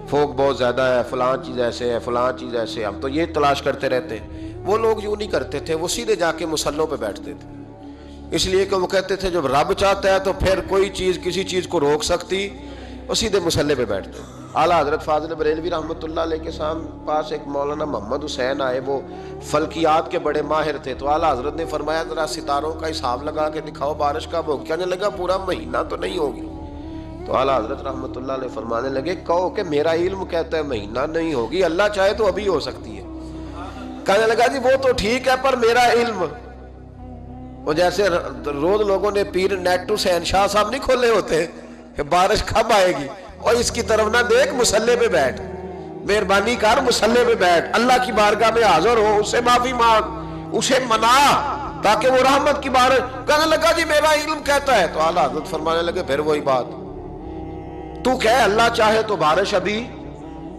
فوق بہت زیادہ ہے، فلاں چیز ایسے ہے، فلاں چیز ایسے، ہم تو یہ تلاش کرتے رہتے ہیں۔ وہ لوگ یوں نہیں کرتے تھے، وہ سیدھے جا کے مصلوں پہ بیٹھتے تھے، اس لیے کہ وہ کہتے تھے جب رب چاہتا ہے تو پھر کوئی چیز کسی چیز کو روک سکتی، وہ سیدھے مصلے پہ بیٹھتے۔ اعلیٰ حضرت فاضل بریلوی رحمۃ اللہ علیہ کے پاس ایک مولانا محمد حسین آئے، وہ فلکیات کے بڑے ماہر تھے، تو اعلیٰ حضرت نے فرمایا ذرا ستاروں کا حساب لگا کے دکھاؤ بارش کب ہوگی؟ کہنے لگا پورا مہینہ تو نہیں ہوگی۔ تو اعلیٰ حضرت رحمۃ اللہ علیہ فرمانے لگے کہو کہ میرا علم کہتا ہے مہینہ نہیں ہوگی، اللہ چاہے تو ابھی ہو سکتی ہے۔ کہنے لگا جی وہ تو ٹھیک ہے پر میرا علم، وہ جیسے روز لوگوں نے پیر نیٹو حسین شاہ صاحب نہیں کھولے ہوتے کہ بارش کب آئے گی، اور اس کی طرف نہ دیکھ، مصلے پہ بیٹھ، مہربانی کر مصلے پہ بیٹھ، اللہ کی بارگاہ میں حاضر ہو، اسے معافی مانگ، اسے منا تاکہ وہ رحمت کی بارش۔ کہنے لگا جی میرا علم کہتا ہے، تو اعلیٰ حضرت فرمانے لگے پھر وہی بات، تو کہہ اللہ چاہے تو بارش ابھی،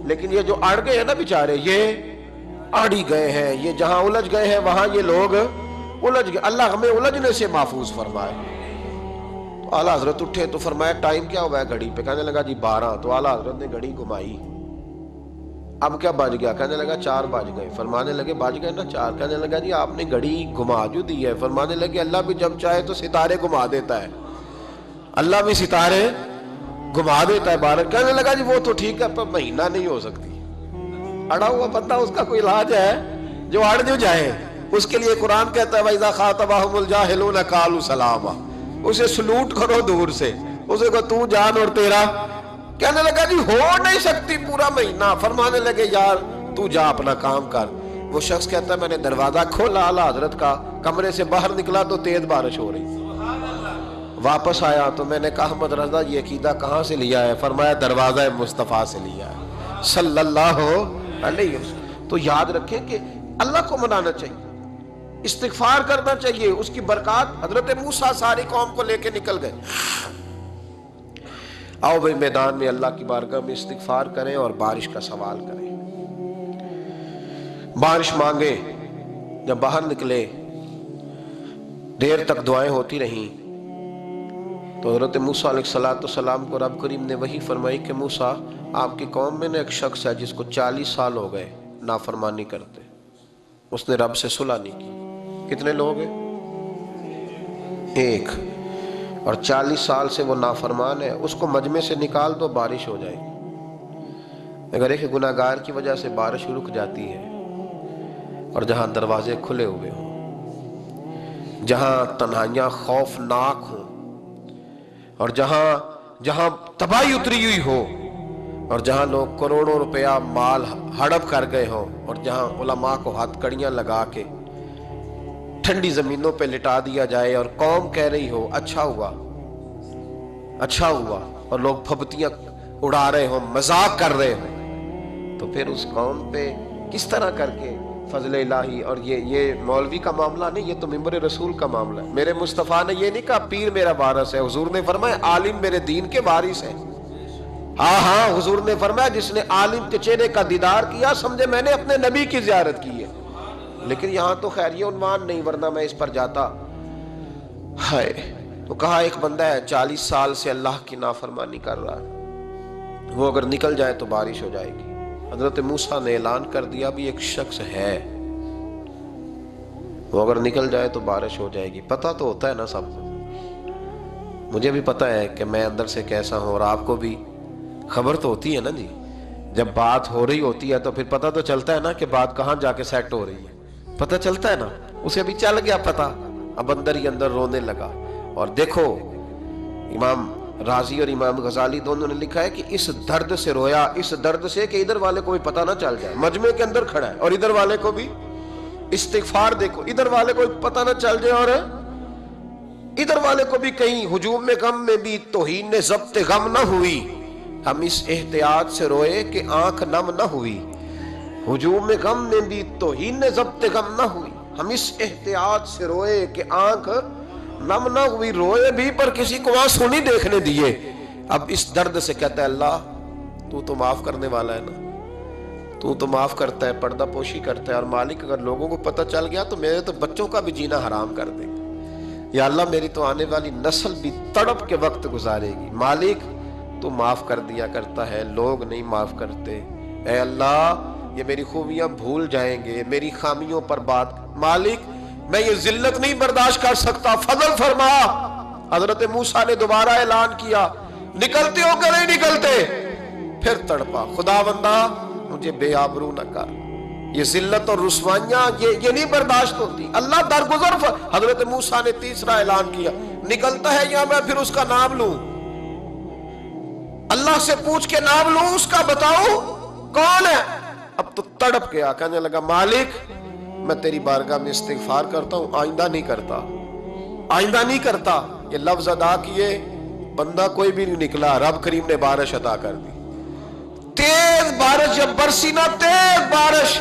لیکن یہ جو اڑ گئے ہیں نا بیچارے، یہ اڑی گئے ہیں، یہ جہاں الجھ گئے ہیں وہاں یہ لوگ الجھ گئے، اللہ ہمیں الجھنے سے محفوظ فرمائے۔ تو اعلیٰ حضرت اٹھے تو فرمایا ٹائم کیا ہوا ہے گھڑی پہ؟ کہنے لگا جی 12۔ تو اعلیٰ حضرت نے گھڑی گھمائی، اب کیا بج گیا؟ کہنے لگا 4 بج گئے۔ فرمانے لگے بج گئے نا 4؟ کہنے لگا جی آپ نے گھڑی گھما جو دی ہے۔ فرمانے لگے اللہ بھی جب چاہے تو ستارے گھما دیتا ہے، اللہ بھی ستارے گھما دیتا ہے بارش۔ کہنے لگا جی وہ تو ٹھیک ہے پر مہینہ نہیں ہو سکتی۔ اڑا ہوا بندہ، اس کا کوئی علاج ہے؟ جو اڑ جو جائے اس کے لیے قرآن کہتا ہے وَإِذَا خَاطَبَهُمُ الْجَاهِلُونَ قَالُوا سَلَامًا، اسے سلوٹ کرو دور سے، اسے کو تو جان اور تیرا۔ کہنے لگا جی ہو نہیں سکتی پورا مہینہ۔ فرمانے لگے یار تو جا اپنا کام کر۔ وہ شخص کہتا ہے میں نے دروازہ کھولا اعلیٰ حضرت کا، کمرے سے باہر نکلا تو تیز بارش ہو رہی، واپس آیا تو میں نے کہا احمد رضا یہ عقیدہ کہاں سے لیا ہے؟ فرمایا دروازہ مصطفیٰ سے لیا ہے صلی اللہ علیہ وسلم۔ تو یاد رکھیں کہ اللہ کو منانا چاہیے، استغفار کرنا چاہیے، اس کی برکات۔ حضرت موسیٰ ساری قوم کو لے کے نکل گئے۔ آؤ بھائی میدان میں اللہ کی بارگاہ میں استغفار کریں اور بارش کا سوال کریں۔ بارش مانگے، جب باہر نکلے دیر تک دعائیں ہوتی رہیں تو حضرت موسیٰ علیہ السلام کو رب کریم نے وحی فرمائی کہ موسیٰ آپ کی قوم میں نے ایک شخص ہے جس کو 40 سال ہو گئے نافرمانی کرتے، اس نے رب سے صلح نہیں کی۔ کتنے لوگ ہیں؟ ایک، اور 40 سال سے وہ نافرمان ہے، اس کو مجمع سے نکال دو بارش ہو جائے گی۔ اگر ایک گناہگار کی وجہ سے بارش رک جاتی ہے اور جہاں دروازے کھلے ہوئے ہوں، جہاں تنہائیاں خوفناک ہوں، اور جہاں تباہی اتری ہوئی ہو، اور جہاں لوگ کروڑوں روپیہ مال ہڑپ کر گئے ہوں، اور جہاں علماء کو ہاتھ کڑیاں لگا کے ٹھنڈی زمینوں پہ لٹا دیا جائے اور قوم کہہ رہی ہو اچھا ہوا اچھا ہوا، اور لوگ پھبتیاں اڑا رہے ہوں، مذاق کر رہے ہوں، تو پھر اس قوم پہ کس طرح کر کے فضل الہی؟ اور یہ مولوی کا معاملہ نہیں، یہ تو ممبر رسول کا معاملہ ہے۔ میرے مصطفیٰ نے یہ نہیں کہا پیر میرا وارث ہے، حضور نے فرمایا عالم میرے دین کے وارث ہیں۔ ہاں حضور نے فرمایا جس نے عالم کے چہرے کا دیدار کیا سمجھے میں نے اپنے نبی کی زیارت کی ہے۔ لیکن یہاں تو خیر یہ عنوان نہیں، ورنہ میں اس پر جاتا۔ ہائے، تو کہا ایک بندہ ہے 40 سال سے اللہ کی نافرمانی کر رہا ہے، وہ اگر نکل جائے تو بارش ہو جائے گی۔ حضرت موسیٰ نے اعلان کر دیا بھی ایک شخص ہے، وہ اگر نکل جائے تو بارش ہو جائے گی۔ پتہ تو ہوتا ہے نا سب کو، مجھے بھی پتہ ہے کہ میں اندر سے کیسا ہوں، اور آپ کو بھی خبر تو ہوتی ہے نا جی۔ جب بات ہو رہی ہوتی ہے تو پھر پتہ تو چلتا ہے نا کہ بات کہاں جا کے سیٹ ہو رہی ہے، پتہ چلتا ہے نا۔ اسے بھی چل گیا پتہ، اب اندر ہی اندر رونے لگا۔ اور دیکھو امام رازی اور امام غزالی دونوں نے لکھا ہے کہ اس درد سے رویا، اس درد سے کہ ادھر والے کو بھی پتہ نہ چل جائے، مجمع کے اندر کھڑا ہے، اور ادھر والے کو بھی استغفار، دیکھو ادھر والے کو پتہ نہ چل جائے اور ادھر والے کو بھی کہیں ہجوم میں غم میں بھی توہین نے ضبط غم نہ ہوئی۔ ہم اس احتیاط سے روئے کہ آنکھ نم نہ ہوئی، ہجوم غم میں بھی توہین نے ضبط غم نہ ہوئی۔ ہم اس احتیاط سے روئے کہ آنکھ نم نہ ہوئی، روئے بھی پر کسی کو آنسو نہیں دیکھنے دیے۔ اب اس درد سے کہتا ہے اللہ تو معاف کرنے والا ہے نا، تو معاف کرتا ہے، پردہ پوشی کرتا ہے، اور مالک اگر لوگوں کو پتہ چل گیا تو میرے تو بچوں کا بھی جینا حرام کر دے گا، یا اللہ میری تو آنے والی نسل بھی تڑپ کے وقت گزارے گی۔ مالک تو معاف کر دیا کرتا ہے، لوگ نہیں معاف کرتے، اے اللہ یہ میری خوبیاں بھول جائیں گے، میری خامیوں پر بات، مالک میں یہ ذلت نہیں برداشت کر سکتا، فضل فرما۔ حضرت موسیٰ نے دوبارہ اعلان کیا نکلتے ہو کہ نہیں نکلتے؟ پھر تڑپا، خدا بندہ مجھے بے آبرو نہ کر، یہ ذلت اور رسوائیاں یہ نہیں برداشت ہوتی، اللہ درگزر۔ حضرت موسیٰ نے تیسرا اعلان کیا نکلتا ہے یا میں پھر اس کا نام لوں؟ اللہ سے پوچھ کے نام لوں اس کا، بتاؤ کون ہے؟ اب تو تڑپ گیا، کہنے لگا مالک میں تیری بارگاہ میں استغفار کرتا ہوں، آئندہ نہیں کرتا، آئندہ نہیں کرتا۔ یہ لفظ ادا کیے، بندہ کوئی بھی نہیں نکلا، رب کریم نے بارش عطا کر دی، تیز بارش جب برسی نا، تیز بارش،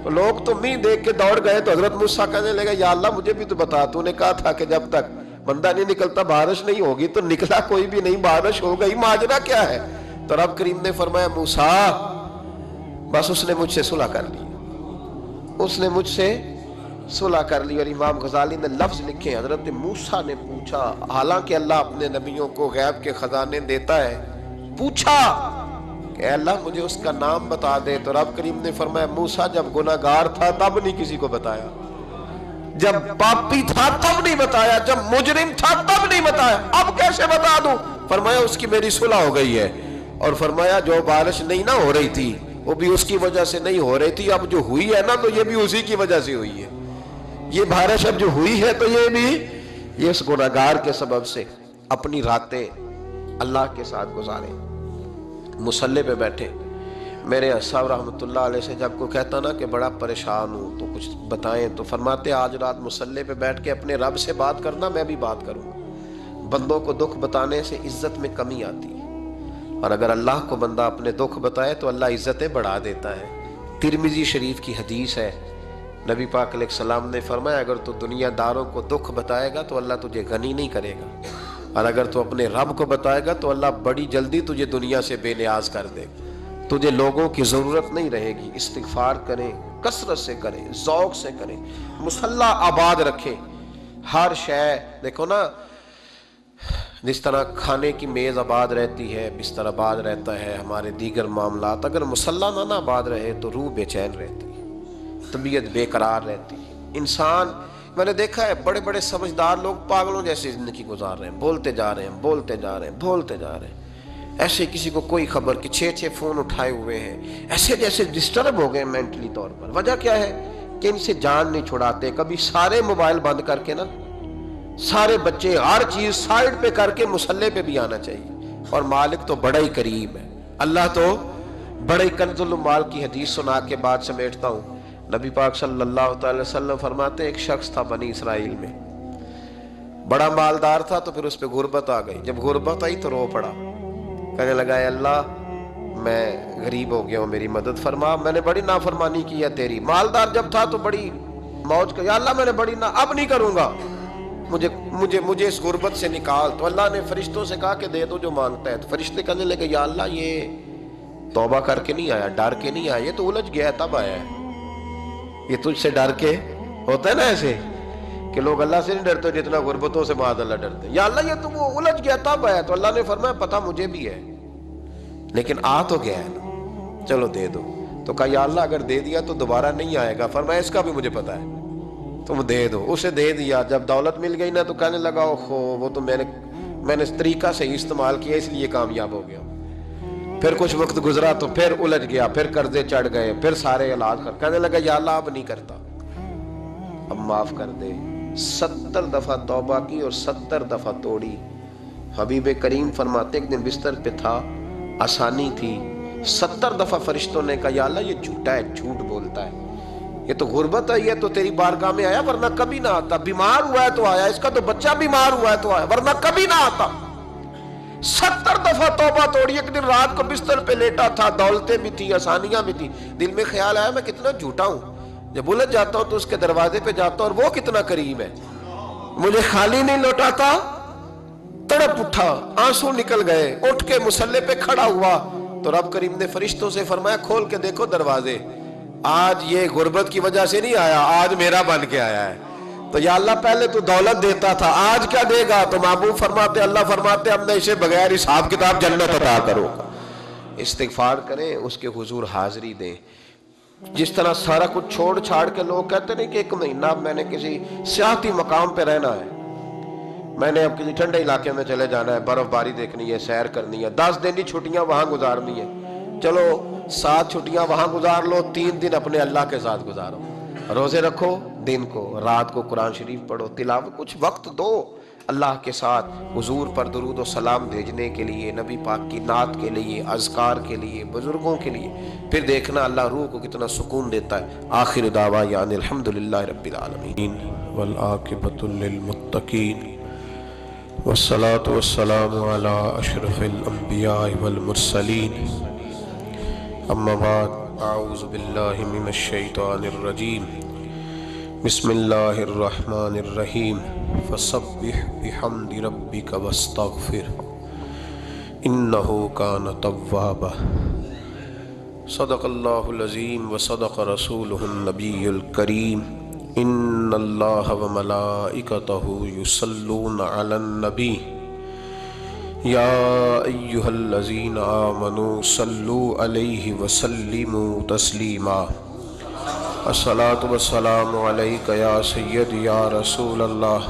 تو لوگ تو میںہ دیکھ کے دوڑ گئے۔ تو حضرت موسیٰ کہنے لگا یا اللہ مجھے بھی تو بتا، تو نے کہا تھا کہ جب تک بندہ نہیں نکلتا بارش نہیں ہوگی، تو نکلا کوئی بھی نہیں، بارش ہو گئی، ماجرا کیا ہے؟ تو رب کریم نے فرمایا موسیٰ بس اس نے مجھ سے صلح کر لی، اس نے مجھ سے صلح کر لی۔ اور امام غزالی نے لفظ لکھے، حضرت موسیٰ نے پوچھا، حالانکہ اللہ اپنے نبیوں کو غیب کے خزانے دیتا ہے، پوچھا کہ اے اللہ مجھے اس کا نام بتا دے۔ تو رب کریم نے فرمایا موسیٰ جب گناہگار تھا تب نہیں کسی کو بتایا، جب پاپی تھا تب نہیں بتایا، جب مجرم تھا تب نہیں بتایا، اب کیسے بتا دوں؟ فرمایا اس کی میری صلح ہو گئی ہے، اور فرمایا جو بارش نہیں نہ ہو رہی تھی وہ بھی اس کی وجہ سے نہیں ہو رہی تھی، اب جو ہوئی ہے نا تو یہ بھی اسی کی وجہ سے ہوئی ہے، یہ بارش اب جو ہوئی ہے تو یہ بھی یہ اس گناہگار کے سبب سے۔ اپنی راتیں اللہ کے ساتھ گزاریں، مصلی پہ بیٹھے۔ میرے صاحب رحمۃ اللہ علیہ سے جب کوئی کہتا نا کہ بڑا پریشان ہوں تو کچھ بتائیں، تو فرماتے آج رات مصلی پہ بیٹھ کے اپنے رب سے بات کرنا، میں بھی بات کروں۔ بندوں کو دکھ بتانے سے عزت میں کمی آتی ہے، اور اگر اللہ کو بندہ اپنے دکھ بتائے تو اللہ عزتیں بڑھا دیتا ہے۔ ترمذی شریف کی حدیث ہے، نبی پاک علیہ السلام نے فرمایا اگر تو دنیا داروں کو دکھ بتائے گا تو اللہ تجھے غنی نہیں کرے گا، اور اگر تو اپنے رب کو بتائے گا تو اللہ بڑی جلدی تجھے دنیا سے بے نیاز کر دے گا۔ تجھے لوگوں کی ضرورت نہیں رہے گی. استغفار کریں، کثرت سے کریں، ذوق سے کریں، مصلی آباد رکھیں. ہر شے دیکھو نا، جس طرح کھانے کی میز آباد رہتی ہے، بستر آباد رہتا ہے، ہمارے دیگر معاملات، اگر مصلی نہ آباد رہے تو روح بے چین رہتی ہے، طبیعت بے قرار رہتی ہے. انسان، میں نے دیکھا ہے بڑے بڑے سمجھدار لوگ پاگلوں جیسی زندگی گزار رہے ہیں، بولتے جا رہے ہیں، بولتے جا رہے ہیں، بولتے جا رہے ہیں، ایسے کسی کو کوئی خبر کہ 6 فون اٹھائے ہوئے ہیں، ایسے جیسے ڈسٹرب ہو گئے مینٹلی طور پر. وجہ کیا ہے کہ ان سے جان نہیں چھڑاتے. کبھی سارے موبائل بند کر کے نا، سارے بچے ہر چیز سائیڈ پہ کر کے مصلی پہ بھی آنا چاہیے. اور مالک تو بڑا ہی قریب ہے، اللہ تو بڑا ہی کنز المال کی حدیث سنا کے بعد سمیٹتا ہوں. نبی پاک صلی اللہ تعالی وسلم فرماتے ہیں ایک شخص تھا بنی اسرائیل میں، بڑا مالدار تھا، تو پھر اس پہ غربت آ گئی. جب غربت آئی تو رو پڑا، کہنے لگا اے اللہ میں غریب ہو گیا ہوں، میری مدد فرما، میں نے بڑی نافرمانی کی ہے تیری. مالدار جب تھا تو بڑی موج کر، یا اللہ میں نے بڑی اب نہیں کروں گا، مجھے اس غربت سے نکال. تو اللہ نے فرشتوں سے کہا کہ دے دو جو مانگتا ہے. تو فرشتے کہنے لگے یا اللہ یہ توبہ کر کے نہیں آیا، ڈر کے نہیں آیا، یہ تو الجھ گیا ہے تب آیا ہے. یہ تجھ سے ڈر کے ہوتا ہے نا ایسے کہ لوگ اللہ سے نہیں ڈرتے جتنا غربتوں سے معاذ اللہ ڈرتے. یا اللہ یہ تو وہ الجھ گیا تب آیا. تو اللہ نے فرمایا پتہ مجھے بھی ہے، لیکن آ تو گیا ہے نا، چلو دے دو. تو کہا یا اللہ اگر دے دیا تو دوبارہ نہیں آئے گا. فرمایا اس کا بھی مجھے پتہ ہے، تم دے دو. اسے دے دیا. جب دولت مل گئی نا تو کہنے لگا اوہو وہ تو میں نے اس طریقہ سے استعمال کیا اس لیے کامیاب ہو گیا. پھر کچھ وقت گزرا تو پھر الجھ گیا، پھر قرضے چڑھ گئے، پھر سارے علاج کہنے لگا یا اللہ اب نہیں کرتا، اب معاف کر دے. 70 دفعہ توبہ کی اور 70 دفعہ توڑی. حبیب کریم فرماتے ایک دن بستر پہ تھا، آسانی تھی، 70 دفعہ فرشتوں نے کہا یا اللہ یہ جھوٹا ہے، جھوٹ بولتا ہے، یہ تو غربت آئی ہے تو تیری بارگاہ میں آیا ورنہ کبھی نہ آتا. بیمار ہوا ہے تو آیا، اس کا تو بچہ بیمار ہوا ہے تو آیا ورنہ کبھی نہ آتا. 70 دفعہ توبہ توڑی. ایک دن رات کو بستر پہ لیٹا تھا، دولتیں بھی تھی، آسانیاں بھی تھی. دل میں خیال آیا میں کتنا جھوٹا ہوں، جب الجھ جاتا ہوں تو اس کے دروازے پہ جاتا ہوں اور وہ کتنا قریب ہے، مجھے خالی نہیں لوٹاتا. تڑپ اٹھا، آنسو نکل گئے، اٹھ کے مصلی پہ کھڑا ہوا تو رب کریم نے فرشتوں سے فرمایا کھول کے دیکھو دروازے، آج یہ غربت کی وجہ سے نہیں آیا، آج میرا بن کے آیا ہے. تو یا اللہ پہلے تو دولت دیتا تھا، آج کیا دے گا؟ تو محبوب فرماتے اللہ فرماتے اب میں اسے بغیر حساب کتاب جنت عطا کروں گا. استغفار کریں، اس کے حضور حاضری دیں. جس طرح سارا کچھ چھوڑ چھاڑ کے لوگ کہتے نہیں کہ 1 مہینہ میں نے کسی سیاحتی مقام پہ رہنا ہے، میں نے اب کسی ٹھنڈے علاقے میں چلے جانا ہے، برف باری دیکھنی ہے، سیر کرنی ہے، 10 دن کی چھٹیاں وہاں گزارنی ہے. چلو 7 چھٹیاں وہاں گزار لو، 3 دن اپنے اللہ کے ساتھ گزارو. روزے رکھو، دن کو رات کو قرآن شریف پڑھو، تلاوت، کچھ وقت دو اللہ کے ساتھ حضور پر درود و سلام بھیجنے کے لیے، نبی پاک کی نعت کے لیے، اذکار کے لیے، بزرگوں کے لیے. پھر دیکھنا اللہ روح کو کتنا سکون دیتا ہے. آخر دعوانا ان الحمدللہ رب العالمین والعاقبۃ للمتقین والصلاة والسلام علی اشرف الانبیاء والمرسلین. اما بعد، اعوذ باللہ من الشیطان الرجیم، بسم اللہ الرحمن الرحیم. فسبح بحمد ربک واستغفر انہ کان توابا. صدق اللہ العظیم وصدق رسولہ النبی الکریم. ان اللہ وملائکتہ یصلون علی النبی یا ایہا الذین آمنوا صلوا علیہ وسلموا تسلیما. الصلاۃ والسلام علیک یا سید یا رسول اللہ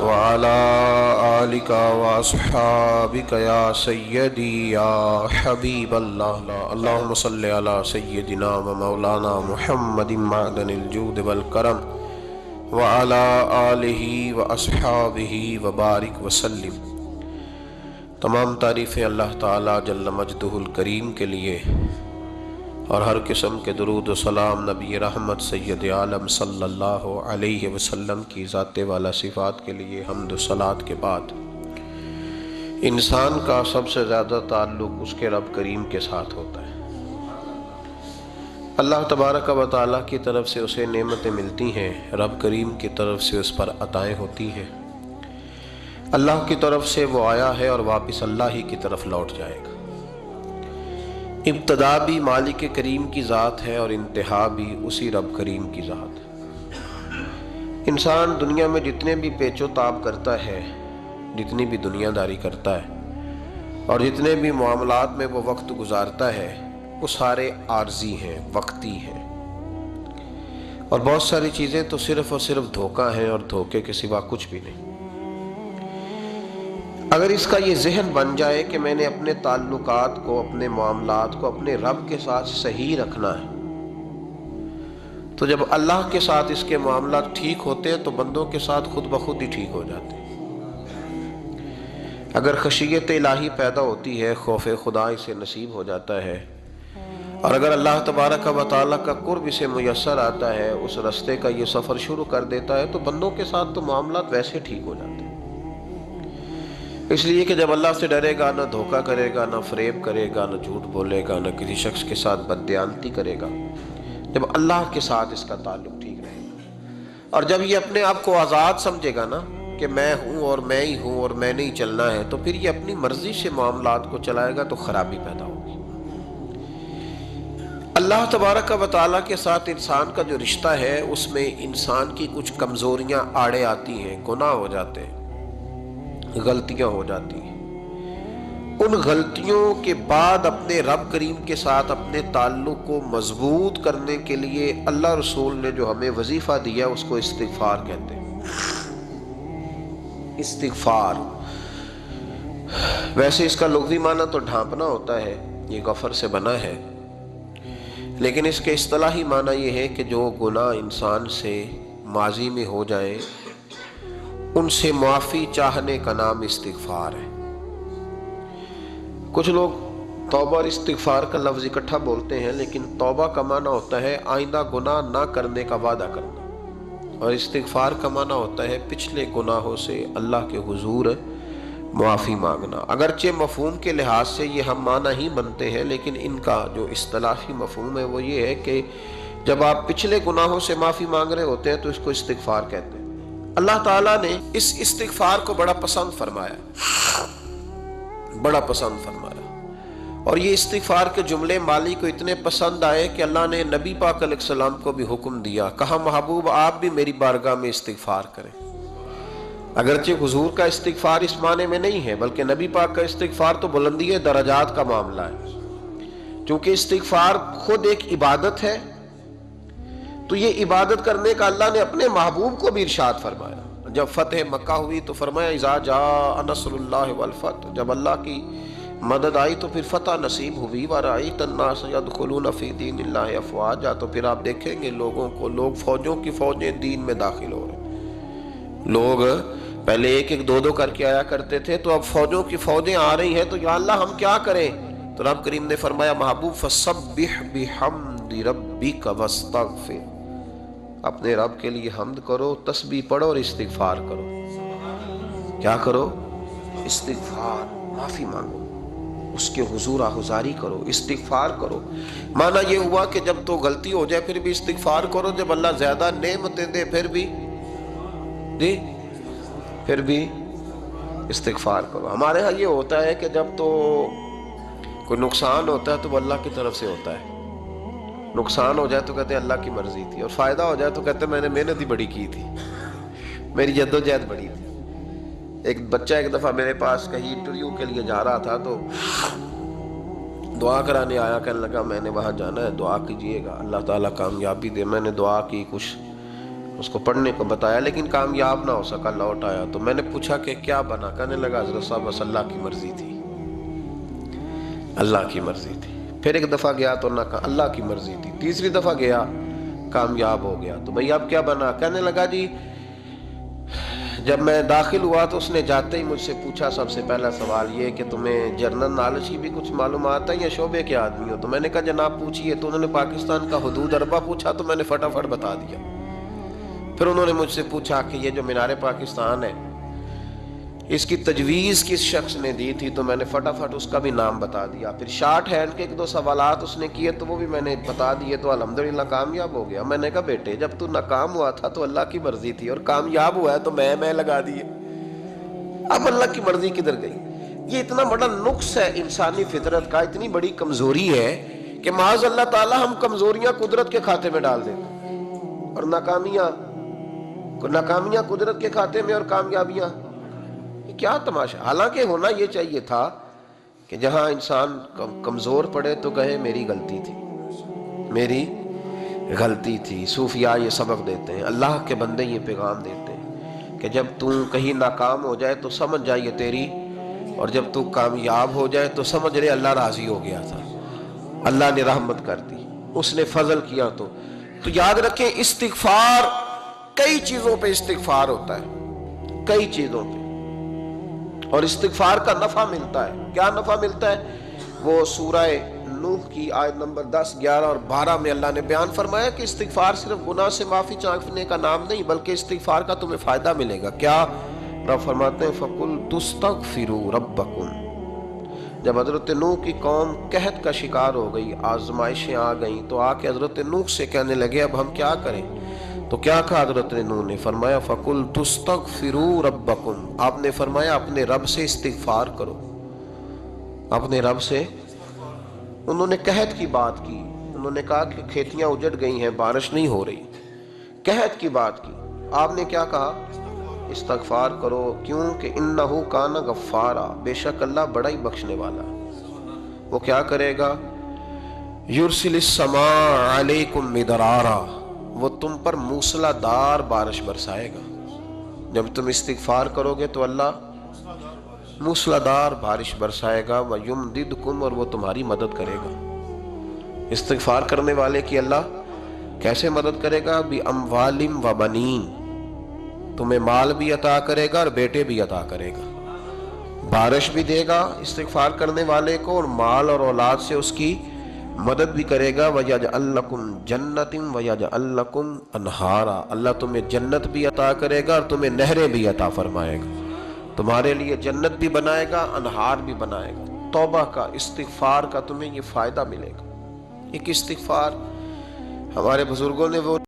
وعلی آلک واصحابک یا سیدی یا حبیب اللہ. اللہم صلی علی سیدنا و مولانا محمد معدن الجود والکرم وعلی آلہ واصحابہ وبارک وسلم. تمام تعریفیں اللہ تعالیٰ جل مجدہ الکریم کے لیے، اور ہر قسم کے درود و سلام نبی رحمت سید عالم صلی اللہ علیہ وسلم کی ذات والا صفات کے لیے. حمد و صلات کے بعد انسان کا سب سے زیادہ تعلق اس کے رب کریم کے ساتھ ہوتا ہے. اللہ تبارک و تعالیٰ کی طرف سے اسے نعمتیں ملتی ہیں، رب کریم کی طرف سے اس پر عطائیں ہوتی ہیں. اللہ کی طرف سے وہ آیا ہے اور واپس اللہ ہی کی طرف لوٹ جائے گا. ابتدا بھی مالک کریم کی ذات ہے اور انتہا بھی اسی رب کریم کی ذات ہے۔ انسان دنیا میں جتنے بھی پیچ و تاب کرتا ہے، جتنی بھی دنیا داری کرتا ہے اور جتنے بھی معاملات میں وہ وقت گزارتا ہے، وہ سارے عارضی ہیں، وقتی ہیں، اور بہت ساری چیزیں تو صرف اور صرف دھوکہ ہیں اور دھوکے کے سوا کچھ بھی نہیں۔ اگر اس کا یہ ذہن بن جائے کہ میں نے اپنے تعلقات کو، اپنے معاملات کو اپنے رب کے ساتھ صحیح رکھنا ہے، تو جب اللہ کے ساتھ اس کے معاملات ٹھیک ہوتے ہیں تو بندوں کے ساتھ خود بخود ہی ٹھیک ہو جاتے ہیں۔ اگر خشیت الہی پیدا ہوتی ہے، خوف خدا اسے نصیب ہو جاتا ہے، اور اگر اللہ تبارک و تعالیٰ کا قرب اسے میسر آتا ہے، اس رستے کا یہ سفر شروع کر دیتا ہے، تو بندوں کے ساتھ تو معاملات ویسے ٹھیک ہو جاتے ہیں۔ اس لیے کہ جب اللہ سے ڈرے گا، نہ دھوکہ کرے گا، نہ فریب کرے گا، نہ جھوٹ بولے گا، نہ کسی شخص کے ساتھ بددیانتی کرے گا، جب اللہ کے ساتھ اس کا تعلق ٹھیک رہے گا، اور جب یہ اپنے آپ کو آزاد سمجھے گا نا کہ میں ہوں اور میں ہی ہوں اور میں نہیں چلنا ہے، تو پھر یہ اپنی مرضی سے معاملات کو چلائے گا تو خرابی پیدا ہوگی۔ اللہ تبارک و تعالیٰ کے ساتھ انسان کا جو رشتہ ہے، اس میں انسان کی کچھ کمزوریاں آڑے آتی ہیں، گناہ ہو جاتے ہیں، غلطیاں ہو جاتی ہیں۔ ان غلطیوں کے بعد اپنے رب کریم کے ساتھ اپنے تعلق کو مضبوط کرنے کے لیے اللہ رسول نے جو ہمیں وظیفہ دیا اس کو استغفار کہتے ہیں۔ استغفار ویسے اس کا لغوی معنی تو ڈھانپنا ہوتا ہے، یہ غفر سے بنا ہے، لیکن اس کے اصطلاحی معنی یہ ہے کہ جو گناہ انسان سے ماضی میں ہو جائے ان سے معافی چاہنے کا نام استغفار ہے۔ کچھ لوگ توبہ اور استغفار کا لفظ اکٹھا بولتے ہیں، لیکن توبہ کا معنی ہوتا ہے آئندہ گناہ نہ کرنے کا وعدہ کرنا، اور استغفار کا معنی ہوتا ہے پچھلے گناہوں سے اللہ کے حضور معافی مانگنا۔ اگرچہ مفہوم کے لحاظ سے یہ ہم معنی ہی بنتے ہیں، لیکن ان کا جو اصطلاحی مفہوم ہے وہ یہ ہے کہ جب آپ پچھلے گناہوں سے معافی مانگ رہے ہوتے ہیں تو اس کو استغفار کہتے ہیں۔ اللہ تعالیٰ نے اس استغفار کو بڑا پسند فرمایا، بڑا پسند فرمایا، اور یہ استغفار کے جملے مالی کو اتنے پسند آئے کہ اللہ نے نبی پاک علیہ السلام کو بھی حکم دیا، کہا محبوب آپ بھی میری بارگاہ میں استغفار کریں۔ اگرچہ حضور کا استغفار اس معنی میں نہیں ہے، بلکہ نبی پاک کا استغفار تو بلندی درجات کا معاملہ ہے، چونکہ استغفار خود ایک عبادت ہے، تو یہ عبادت کرنے کا اللہ نے اپنے محبوب کو بھی ارشاد فرمایا۔ جب فتح مکہ ہوئی تو فرمایا اذا جاء نصر اللہ والفتح، جب اللہ کی مدد آئی تو پھر فتح نصیب ہوئی، وَرَأَيْتَ النَّاسَ يَدْخُلُونَ فِي دِينِ اللَّهِ أَفْوَاجًا، تو پھر آپ دیکھیں گے لوگوں کو، لوگ فوجوں کی فوجیں دین میں داخل ہو رہے ہیں۔ لوگ پہلے ایک ایک دو دو کر کے آیا کرتے تھے، تو اب فوجوں کی فوجیں آ رہی ہیں، تو یا اللہ ہم کیا کریں؟ تو رب کریم نے فرمایا محبوب فَسَبِّحْ بِحَمْدِ رَبِّكَ وَاسْتَغْفِرْ، اپنے رب کے لیے حمد کرو، تسبیح پڑھو اور استغفار کرو۔ کیا کرو؟ استغفار، معافی مانگو، اس کے حضور آہذاری کرو، استغفار کرو۔ معنی یہ ہوا کہ جب تو غلطی ہو جائے پھر بھی استغفار کرو، جب اللہ زیادہ نعمتیں دے پھر بھی پھر بھی استغفار کرو۔ ہمارے ہاں یہ ہوتا ہے کہ جب تو کوئی نقصان ہوتا ہے تو وہ اللہ کی طرف سے ہوتا ہے، نقصان ہو جائے تو کہتے ہیں اللہ کی مرضی تھی، اور فائدہ ہو جائے تو کہتے ہیں میں نے محنت ہی بڑی کی تھی، میری جدوجہد بڑی تھی۔ ایک بچہ ایک دفعہ میرے پاس کہیں انٹرویو کے لیے جا رہا تھا، تو دعا کرانے آیا، کہنے لگا میں نے وہاں جانا ہے، دعا کیجئے گا اللہ تعالیٰ کامیابی دے۔ میں نے دعا کی، کچھ اس کو پڑھنے کو بتایا، لیکن کامیاب نہ ہو سکا، لوٹ آیا۔ تو میں نے پوچھا کہ کیا بنا؟ کہنے لگا حضرت صاحب بس اللہ کی مرضی تھی، اللہ کی مرضی تھی۔ پھر ایک دفعہ گیا تو نہ کہا اللہ کی مرضی تھی، تیسری دفعہ گیا کامیاب ہو گیا۔ تو بھئی اب کیا بنا؟ کہنے لگا جی جب میں داخل ہوا تو اس نے جاتے ہی مجھ سے پوچھا سب سے پہلا سوال یہ کہ تمہیں جنرل نالج کی بھی کچھ معلومات ہے یا شعبے کے آدمی ہو؟ تو میں نے کہا جناب پوچھئے۔ تو انہوں نے پاکستان کا حدود اربہ پوچھا تو میں نے فٹافٹ بتا دیا۔ پھر انہوں نے مجھ سے پوچھا کہ یہ جو مینار پاکستان ہے اس کی تجویز کس شخص نے دی تھی؟ تو میں نے فٹافٹ اس کا بھی نام بتا دیا۔ پھر شارٹ ہینڈ کے ایک دو سوالات اس نے کیے تو وہ بھی میں نے بتا دیے، تو الحمدللہ کامیاب ہو گیا۔ میں نے کہا بیٹے جب تو ناکام ہوا تھا تو اللہ کی مرضی تھی، اور کامیاب ہوا ہے تو میں لگا دیے، اب اللہ کی مرضی کدھر گئی؟ یہ اتنا بڑا نقص ہے انسانی فطرت کا، اتنی بڑی کمزوری ہے کہ معاذ اللہ تعالی ہم کمزوریاں قدرت کے کھاتے میں ڈال دیتے ہیں، اور ناکامیاں قدرت کے کھاتے میں، اور کامیابیاں، یہ کیا تماشا۔ حالانکہ ہونا یہ چاہیے تھا کہ جہاں انسان کمزور پڑے تو کہے میری غلطی تھی، میری غلطی تھی۔ صوفیاء یہ سبق دیتے ہیں، اللہ کے بندے یہ پیغام دیتے ہیں کہ جب تو کہیں ناکام ہو جائے تو سمجھ جائے تیری، اور جب تو کامیاب ہو جائے تو سمجھ رہے اللہ راضی ہو گیا تھا، اللہ نے رحمت کر دی، اس نے فضل کیا۔ تو یاد رکھیں استغفار، کئی چیزوں پہ استغفار ہوتا ہے، کئی چیزوں پہ، اور استغفار کا نفع ملتا ہے۔ کیا نفع ملتا ہے؟ وہ سورہ نوح کی آیت نمبر 10، 11 اور 12 میں اللہ نے بیان فرمایا کہ استغفار صرف گناہ سے معافی چاہنے کا نام نہیں، بلکہ استغفار کا تمہیں فائدہ ملے گا۔ کیا؟ رب فرماتے ہیں فَقُلْتُ اسْتَغْفِرُوا رَبَّكُمْ۔ جب حضرت نوح کی قوم قحط کا شکار ہو گئی، آزمائشیں آ گئیں، تو آ کے حضرت نوح سے کہنے لگے اب ہم کیا کریں؟ تو کیا کہا حضرت نوح نے؟ فرمایا فَقُلْتُ اسْتَغْفِرُوا رَبَّكُمْ، آپ نے فرمایا اپنے رب سے استغفار کرو، اپنے رب سے۔ انہوں نے قحط کی بات کی، انہوں نے کہا کہ کھیتیاں اجڑ گئی ہیں، بارش نہیں ہو رہی، قحط کی بات کی۔ آپ نے کیا کہا؟ استغفار کرو، کیوں کہ انہو کان غفارا، بے شک اللہ بڑا ہی بخشنے والا۔ وہ کیا کرے گا؟ یرسل السماء علیکم مدرارا، وہ تم پر موسلا دار بارش برسائے گا۔ جب تم استغفار کرو گے تو اللہ موسلا دار بارش برسائے گا، وَيُمْدِدْكُمْ، اور وہ تمہاری مدد کرے گا۔ استغفار کرنے والے کی اللہ کیسے مدد کرے گا؟ بِأَمْوَالٍ وَبَنِينَ، تمہیں مال بھی عطا کرے گا اور بیٹے بھی عطا کرے گا، بارش بھی دے گا استغفار کرنے والے کو، اور مال اور اولاد سے اس کی مدد بھی کرے گا۔ وَيَجْعَلْ لَكُمْ جَنَّةٍ وَيَجْعَلْ لَكُمْ أَنْهَارًا، اللہ تمہیں جنت بھی عطا کرے گا اور تمہیں نہریں بھی عطا فرمائے گا، تمہارے لیے جنت بھی بنائے گا، انہار بھی بنائے گا۔ توبہ کا، استغفار کا تمہیں یہ فائدہ ملے گا۔ ایک استغفار ہمارے بزرگوں نے وہ